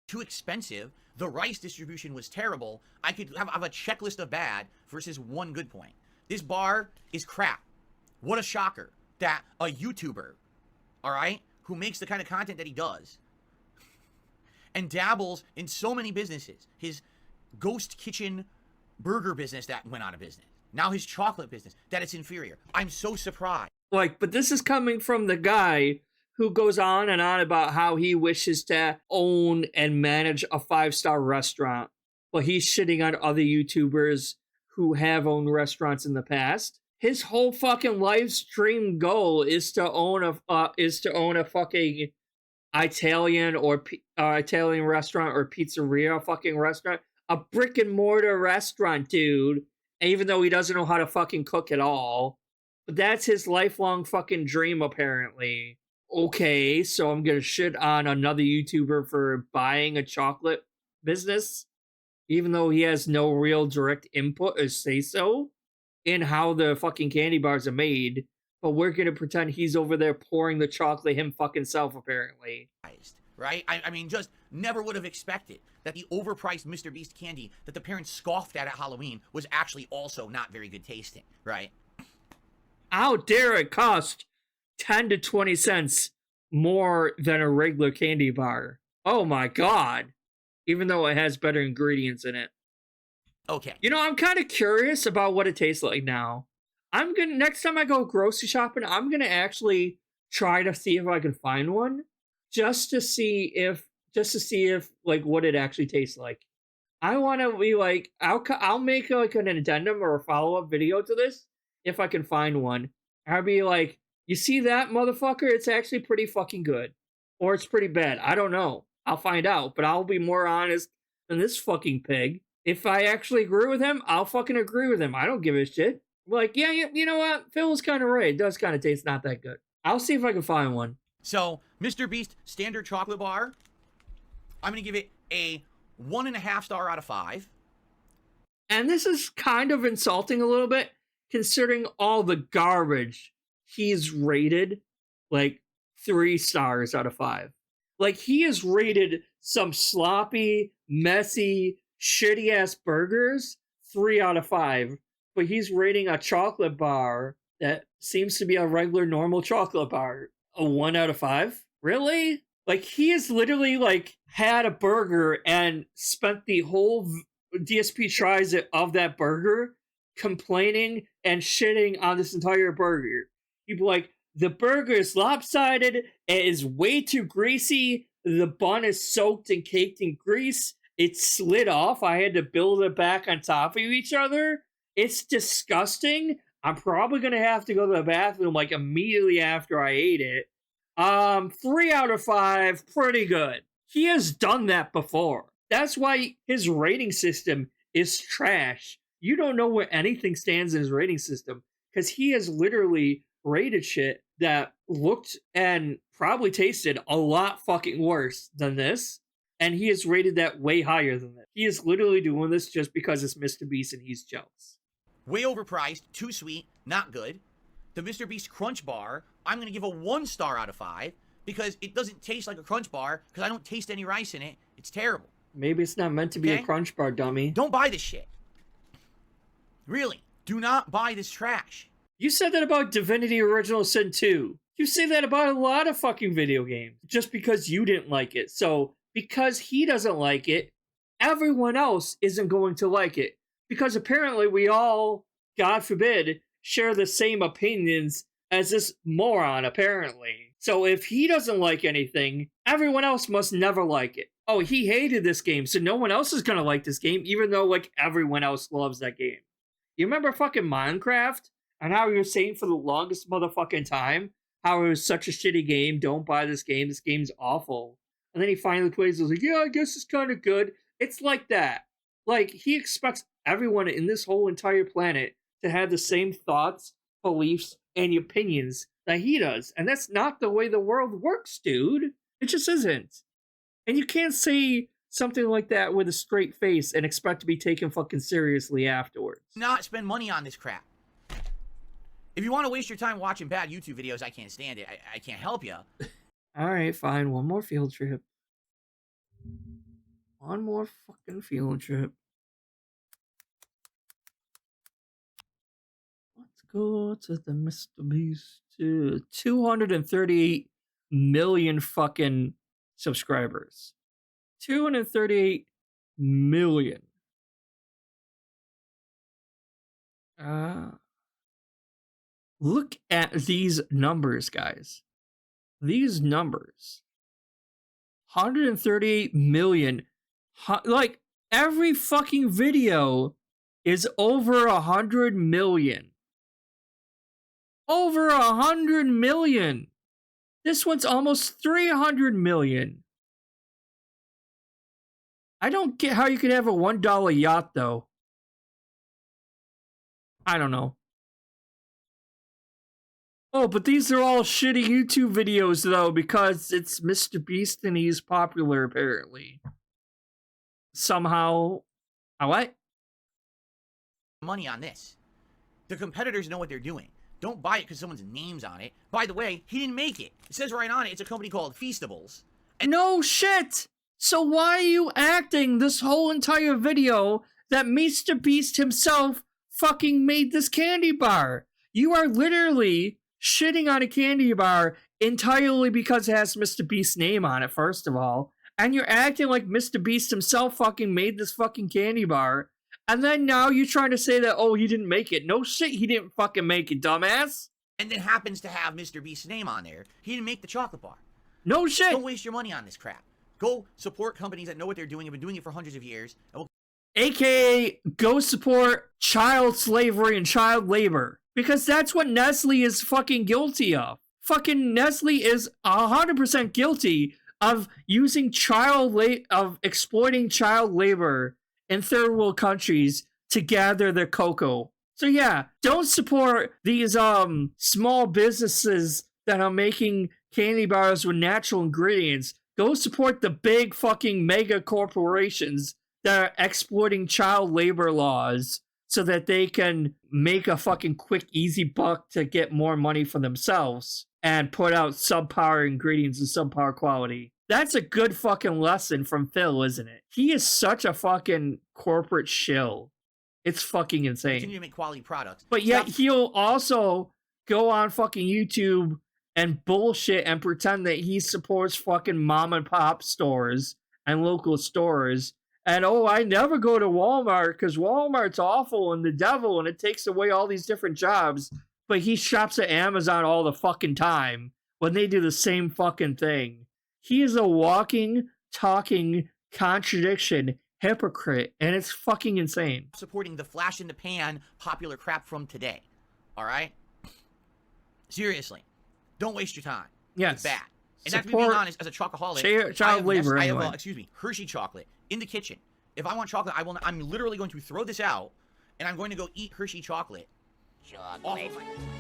Too expensive. The rice distribution was terrible. I could have a checklist of bad versus one good point. This bar is crap. What a shocker that a YouTuber, all right, who makes the kind of content that he does and dabbles in so many businesses, his ghost kitchen burger business that went out of business, now his chocolate business, that it's inferior. I'm so surprised. Like, but this is coming from the guy who goes on and on about how he wishes to own and manage a 5-star restaurant, but he's shitting on other YouTubers who have owned restaurants in the past. His whole fucking live stream goal is to own a fucking Italian or Italian restaurant or pizzeria fucking restaurant, a brick and mortar restaurant, dude. Even though he doesn't know how to fucking cook at all, but that's his lifelong fucking dream apparently. Okay, so I'm gonna shit on another YouTuber for buying a chocolate business, even though he has no real direct input or say so in how the fucking candy bars are made, but we're gonna pretend he's over there pouring the chocolate him fucking self, apparently. Right? I mean, just never would have expected that the overpriced Mr. Beast candy that the parents scoffed at Halloween was actually also not very good tasting, right? How dare it cost 10 to 20 cents more than a regular candy bar? Oh my god. Even though it has better ingredients in it. Okay. You know, I'm kind of curious about what it tastes like now. Next time I go grocery shopping, I'm gonna actually try to see if I can find one. Just to see if like what it actually tastes like. I want to be like, I'll make like an addendum or a follow-up video to this if I can find one. I'll be like, you see that motherfucker? It's actually pretty fucking good. Or it's pretty bad. I don't know. I'll find out, but I'll be more honest than this fucking pig. If I actually agree with him, I'll fucking agree with him. I don't give a shit. Like, yeah, you know what? Phil was kind of right. It does kind of taste not that good. I'll see if I can find one. So, Mr. Beast standard chocolate bar, I'm going to give it a 1.5 star out of 5. And this is kind of insulting a little bit, considering all the garbage he's rated, like 3 stars out of 5. Like, he has rated some sloppy, messy, shitty-ass burgers 3 out of 5. But he's rating a chocolate bar that seems to be a regular, normal chocolate bar a 1 out of 5? Really? Like, he has literally, like, had a burger and spent the whole DSP tries of that burger complaining and shitting on this entire burger. He'd be like, the burger is lopsided, it is way too greasy, the bun is soaked and caked in grease, it slid off, I had to build it back on top of each other, it's disgusting, I'm probably going to have to go to the bathroom, like, immediately after I ate it. 3 out of 5, pretty good. He has done that before. That's why his rating system is trash. You don't know where anything stands in his rating system, because he has literally rated shit that looked and probably tasted a lot fucking worse than this, and he has rated that way higher than this. He is literally doing this just because it's Mr. Beast and he's jealous. Way overpriced, too sweet, not good. The Mr. Beast Crunch Bar, I'm going to give a 1 star out of 5 because it doesn't taste like a Crunch Bar because I don't taste any rice in it. It's terrible. Maybe it's not meant to be a Crunch Bar, dummy. Don't buy this shit. Really, do not buy this trash. You said that about Divinity Original Sin 2. You say that about a lot of fucking video games just because you didn't like it. So, because he doesn't like it, everyone else isn't going to like it. Because apparently we all, God forbid, share the same opinions as this moron, apparently. So if he doesn't like anything, everyone else must never like it. Oh, he hated this game, so no one else is gonna like this game, even though, like, everyone else loves that game. You remember fucking Minecraft? And how he was saying for the longest motherfucking time how it was such a shitty game, don't buy this game's awful. And then he finally plays it, like, yeah, I guess it's kind of good. It's like that. Like, he expects everyone in this whole entire planet to have the same thoughts, beliefs, and opinions that he does. And that's not the way the world works, dude. It just isn't. And you can't say something like that with a straight face and expect to be taken fucking seriously afterwards. Not spend money on this crap. If you want to waste your time watching bad YouTube videos, I can't stand it. I can't help you. Alright, fine. One more field trip. One more fucking field trip. Let's go to the Mr. Beast. 238 million fucking subscribers. 238 million. Look at these numbers, guys. These numbers. 138 million. Like, every fucking video is over 100 million. Over 100 million. This one's almost 300 million. I don't get how you could have a $1 yacht, though. I don't know. Oh, but these are all shitty YouTube videos, though, because it's Mr. Beast and he's popular, apparently. Somehow. What? Money on this. The competitors know what they're doing. Don't buy it because someone's name's on it. By the way, he didn't make it. It says right on it, it's a company called Feastables. No shit! So why are you acting this whole entire video that Mr. Beast himself fucking made this candy bar? You are literally shitting on a candy bar entirely because it has Mr. Beast's name on it, first of all. And you're acting like Mr. Beast himself fucking made this fucking candy bar. And then now you're trying to say that, oh, he didn't make it. No shit, he didn't fucking make it, dumbass. And then happens to have Mr. Beast's name on there. He didn't make the chocolate bar. No shit. Don't waste your money on this crap. Go support companies that know what they're doing, have been doing it for hundreds of years. AKA, go support child slavery and child labor. Because that's what Nestle is fucking guilty of. Fucking Nestle is 100% guilty of using of exploiting child labor in third world countries to gather their cocoa. So yeah, don't support these small businesses that are making candy bars with natural ingredients. Go support the big fucking mega corporations that are exploiting child labor laws so that they can make a fucking quick, easy buck to get more money for themselves and put out subpar ingredients and subpar quality. That's a good fucking lesson from Phil, isn't it? He is such a fucking corporate shill. It's fucking insane. Continue to make quality products. But yet he'll also go on fucking YouTube and bullshit and pretend that he supports fucking mom and pop stores and local stores. And, oh, I never go to Walmart because Walmart's awful and the devil and it takes away all these different jobs. But he shops at Amazon all the fucking time when they do the same fucking thing. He is a walking, talking contradiction, hypocrite, and it's fucking insane. Supporting the flash in the pan popular crap from today. All right? Seriously. Don't waste your time. Yes. It's bad. And that's me being honest, as a chocoholic, child labor, I anyway. have, Hershey chocolate in the kitchen. If I want chocolate, I'm literally going to throw this out, and I'm going to go eat Hershey chocolate. Chocolate.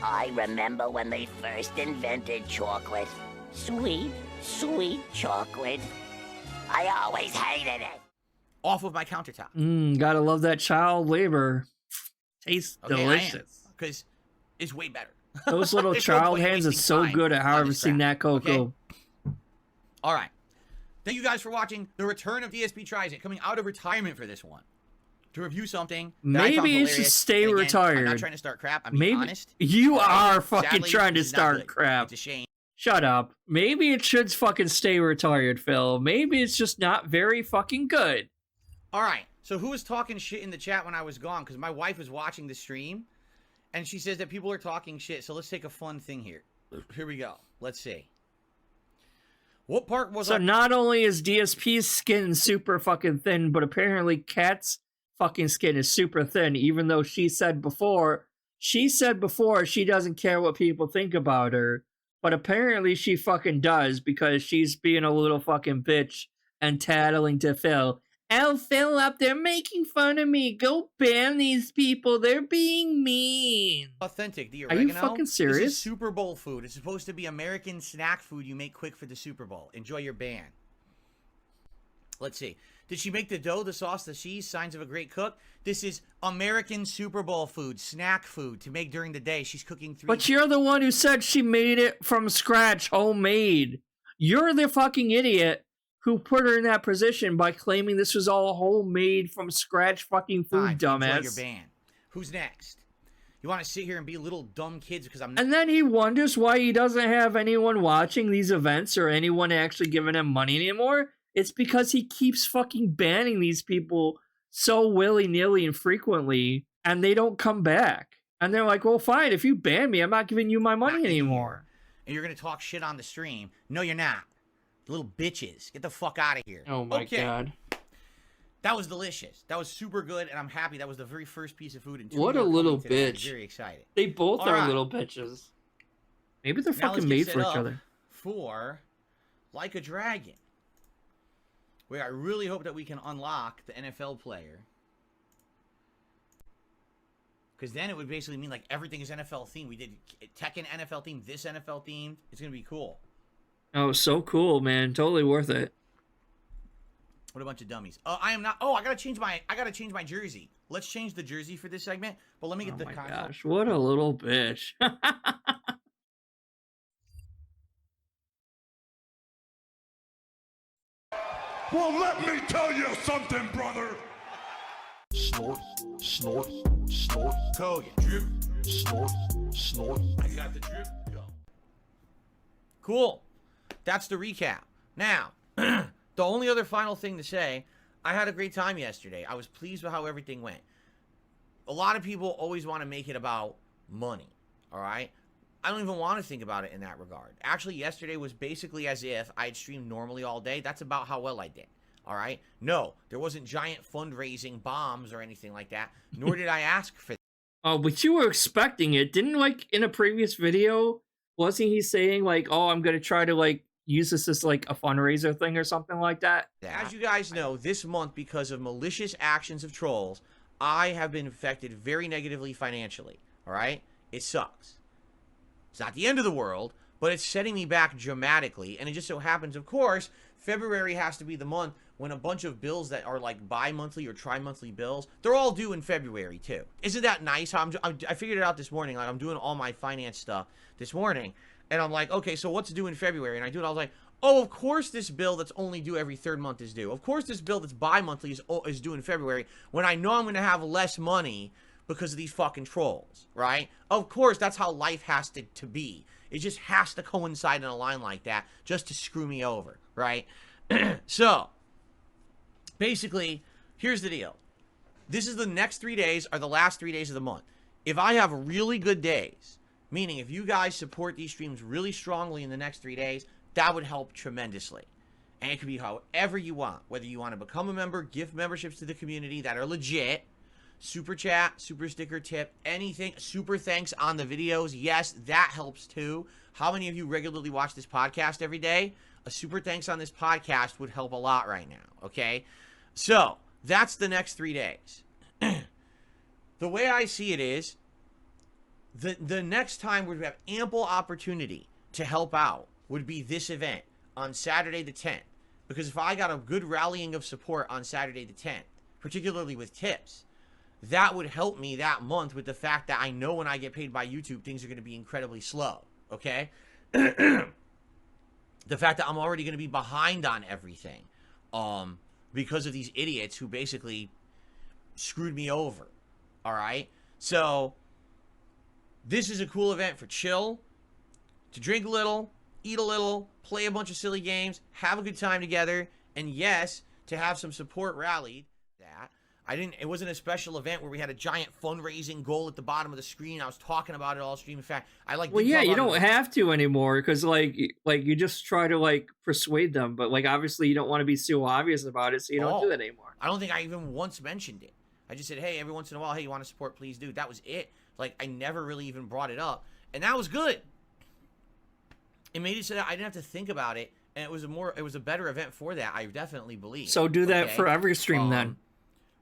I remember when they first invented chocolate. Sweet, sweet chocolate. I always hated it. Off of my countertop. Gotta love that child labor. Tastes delicious. Because it's way better. Those little child hands are so good at harvesting that cocoa. Okay? All right. Thank you guys for watching the return of DSP Tries It, coming out of retirement for this one. To review something that I found Maybe it should hilarious. stay Again, retired. I'm not trying to start crap. I'm being honest. You All right? are fucking Sadly, trying to this is not start good. crap. It's a shame. Shut up. Maybe it should fucking stay retired, Phil. Maybe it's just not very fucking good. All right. So who was talking shit in the chat when I was gone? Because my wife was watching the stream, and she says that people are talking shit. So let's take a fun thing here. Here we go. Let's see. What part was So not only is DSP's skin super fucking thin, but apparently Kat's fucking skin is super thin, even though she said before she doesn't care what people think about her. But apparently she fucking does, because she's being a little fucking bitch and tattling to Phil. Oh, Phil up there making fun of me. Go ban these people. They're being mean. authentic? The Are oregano? you fucking This serious? is Super Bowl food. It's supposed to be American snack food you make quick for the Super Bowl. Enjoy your ban. Let's see. Did she make the dough, the sauce, the cheese? Signs of a great cook. This is American Super Bowl food, snack food to make during the day. She's cooking 3. But you're the one who said she made it from scratch, homemade. You're the fucking idiot who put her in that position by claiming this was all homemade from scratch fucking food, Time. Enjoy your dumbass. ban. Who's next? You want to sit here and be little dumb kids because I'm. And then he wonders why he doesn't have anyone watching these events or anyone actually giving him money anymore. It's because he keeps fucking banning these people so willy-nilly and frequently, and they don't come back. And they're like, well, fine, if you ban me, I'm not giving you my money anymore. And you're gonna talk shit on the stream. No, you're not. Little bitches. Get the fuck out of here. Oh my god. That was delicious. That was super good, and I'm happy. That was the very first piece of food. And 2 What a more little coming today. I'm bitch. very excited. They both All are right. little bitches. Maybe they're Now let's fucking get made set for each up other. For Like a Dragon, where I really hope that we can unlock the NFL player. Because then it would basically mean like everything is NFL themed. We did Tekken NFL themed, this NFL themed. It's going to be cool. Oh, so cool, man. Totally worth it. What a bunch of dummies. I am not. Oh, I gotta change my jersey. Let's change the jersey for this segment. But let me get Oh the my console. gosh, what a little bitch. Well, let me tell you something, brother. Snort, snort, snort, Kogan. Drip. snort, snort. I got the drip. Go. Cool. That's the recap. Now, the only other final thing to say, I had a great time yesterday. I was pleased with how everything went. A lot of people always want to make it about money, all right? I don't even want to think about it in that regard. Actually, yesterday was basically as if I had streamed normally all day. That's about how well I did, all right? No, there wasn't giant fundraising bombs or anything like that, nor did I ask for that. Oh, but you were expecting it. Didn't, like, in a previous video, wasn't he saying, like, oh, I'm going to try to, like, use this as, like, a fundraiser thing or something like that? As you guys know, this month, because of malicious actions of trolls, I have been affected very negatively financially, all right? It sucks. It's not the end of the world, but it's setting me back dramatically, and it just so happens, of course, February has to be the month when a bunch of bills that are like bi-monthly or tri-monthly bills, they're all due in February, too. Isn't that nice? I figured it out this morning. Like, I'm doing all my finance stuff this morning, and I'm like, okay, so what's due in February? And I do it, I was like, oh, of course this bill that's only due every third month is due. Of course this bill that's bi-monthly is due in February, when I know I'm going to have less money because of these fucking trolls, right? Of course, that's how life has to be. It just has to coincide in a line like that just to screw me over, right? So, basically, here's the deal. This is the next 3 days are the last 3 days of the month. If I have really good days, meaning if you guys support these streams really strongly in the next 3 days, that would help tremendously. And it could be however you want. Whether you want to become a member, gift memberships to the community that are legit, super chat, super sticker tip, anything, super thanks on the videos. Yes, that helps too. How many of you regularly watch this podcast every day? A super thanks on this podcast would help a lot right now, okay? So, that's the next 3 days. The way I see it is, the next time we have ample opportunity to help out would be this event on Saturday the 10th. Because if I got a good rallying of support on Saturday the 10th, particularly with tips, that would help me that month with the fact that I know when I get paid by YouTube, things are going to be incredibly slow, okay? The fact that I'm already going to be behind on everything because of these idiots who basically screwed me over, all right? So, this is a cool event for chill, to drink a little, eat a little, play a bunch of silly games, have a good time together, and yes, to have some support rallied. that. It wasn't a special event where we had a giant fundraising goal at the bottom of the screen. I was talking about it all stream. In fact, I like. Well, yeah, you don't have to anymore because like you just try to like persuade them, but like obviously you don't want to be so obvious about it, so you don't do that anymore. I don't think I even once mentioned it. I just said, hey, every once in a while, hey, you want to support, please do. That was it. Like I never really even brought it up, and that was good. It made it so that I didn't have to think about it, and it was a better event for that. I definitely believe. So do that for every stream then.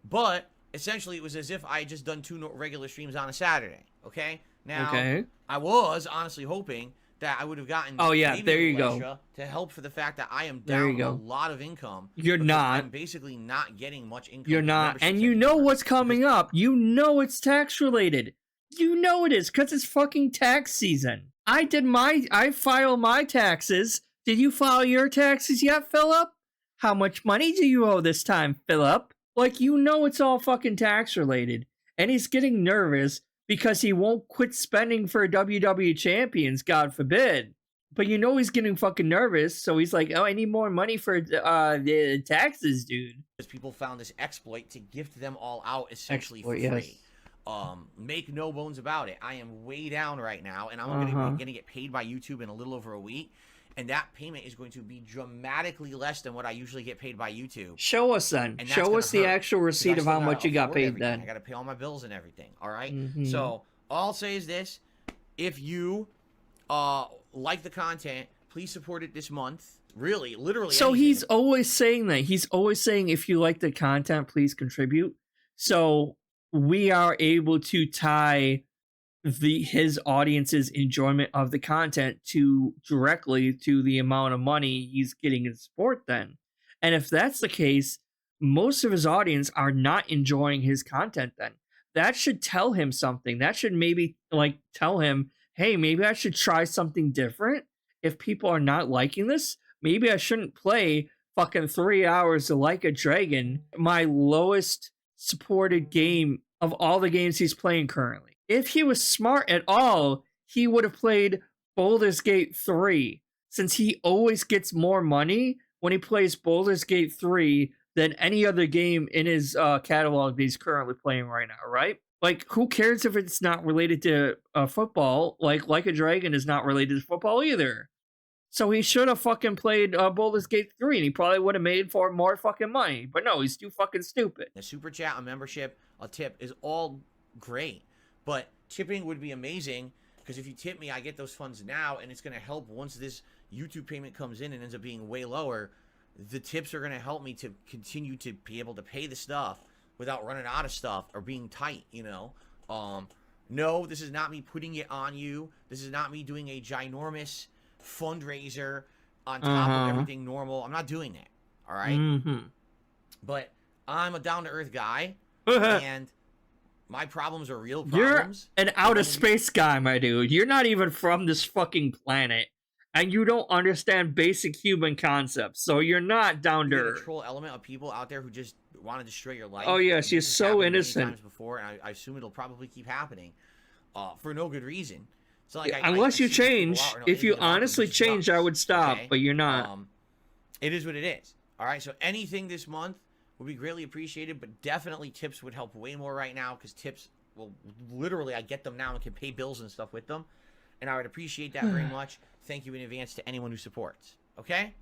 But essentially, it was as if I had just done 2 regular streams on a Saturday. Okay. Now, I was honestly hoping that I would have gotten. Oh yeah, there you go. To help for the fact that I am down a lot of income. You're not. I'm basically not getting much income. You're not, and you know what's coming up. You know it's tax related. You know it is because it's fucking tax season. I file my taxes. Did you file your taxes yet, Philip? How much money do you owe this time, Philip? Like, you know it's all fucking tax related. And he's getting nervous because he won't quit spending for WWE champions, God forbid. But you know he's getting fucking nervous, so he's like, oh, I need more money for the taxes, dude. Because people found this exploit to gift them all out essentially for free. Yes. Make no bones about it. I am way down right now, and I'm gonna get paid by YouTube in a little over a week. And that payment is going to be dramatically less than what I usually get paid by YouTube. Show us then. Show us the actual receipt of how much you got paid then. I got to pay all my bills and everything. All right. So all I'll say is this: if you like the content, please support it this month. Really, literally. So he's always saying that. He's always saying, if you like the content, please contribute. So we are able to tie his audience's enjoyment of the content directly to the amount of money he's getting in support then. And if that's the case, most of his audience are not enjoying his content then. That should tell him something. That should maybe like tell him, hey, maybe I should try something different. If people are not liking this, maybe I shouldn't play fucking 3 hours of Like a Dragon, my lowest supported game of all the games he's playing currently. If he was smart at all, he would have played Baldur's Gate 3, since he always gets more money when he plays Baldur's Gate 3 than any other game in his catalog that he's currently playing right now, right? Like, who cares if it's not related to football? Like a Dragon is not related to football either. So he should have fucking played Baldur's Gate 3, and he probably would have made for more fucking money. But no, he's too fucking stupid. A super chat, a membership, a tip is all great. But tipping would be amazing, because if you tip me, I get those funds now, and it's going to help once this YouTube payment comes in and ends up being way lower. The tips are going to help me to continue to be able to pay the stuff without running out of stuff or being tight, you know. No, this is not me putting it on you. This is not me doing a ginormous fundraiser on top of everything normal. I'm not doing that, all right? But I'm a down-to-earth guy, and my problems are real problems. You're an outer space guy, my dude. You're not even from this fucking planet. And you don't understand basic human concepts. So you're not down to earth. The troll element of people out there who just want to destroy your life. Oh, yeah, she's so innocent. Many times before, and I assume it'll probably keep happening for no good reason. So, like, unless you change. If you honestly change, I would stop. Okay? But you're not. It is what it is. All right, so anything this month would be greatly appreciated, but definitely tips would help way more right now, because tips, well, literally, I get them now and can pay bills and stuff with them, and I would appreciate that very much. Thank you in advance to anyone who supports. Okay?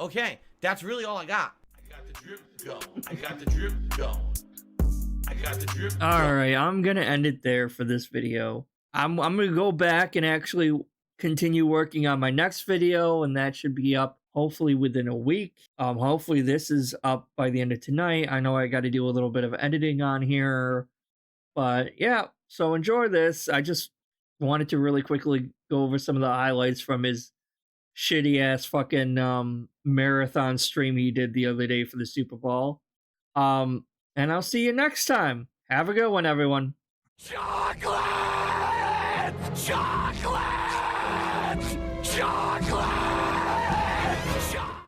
Okay, that's really all I got. I got the drip going. I got the drip going. I got the drip going. All right, I'm going to end it there for this video. I'm going to go back and actually continue working on my next video, and that should be up hopefully within a week. Hopefully this is up by the end of tonight. I know I got to do a little bit of editing on here, but yeah, so enjoy this. I just wanted to really quickly go over some of the highlights from his shitty ass fucking marathon stream he did the other day for the Super Bowl. And I'll see you next time. Have a good one, everyone. Chocolate! Chocolate! Chocolate!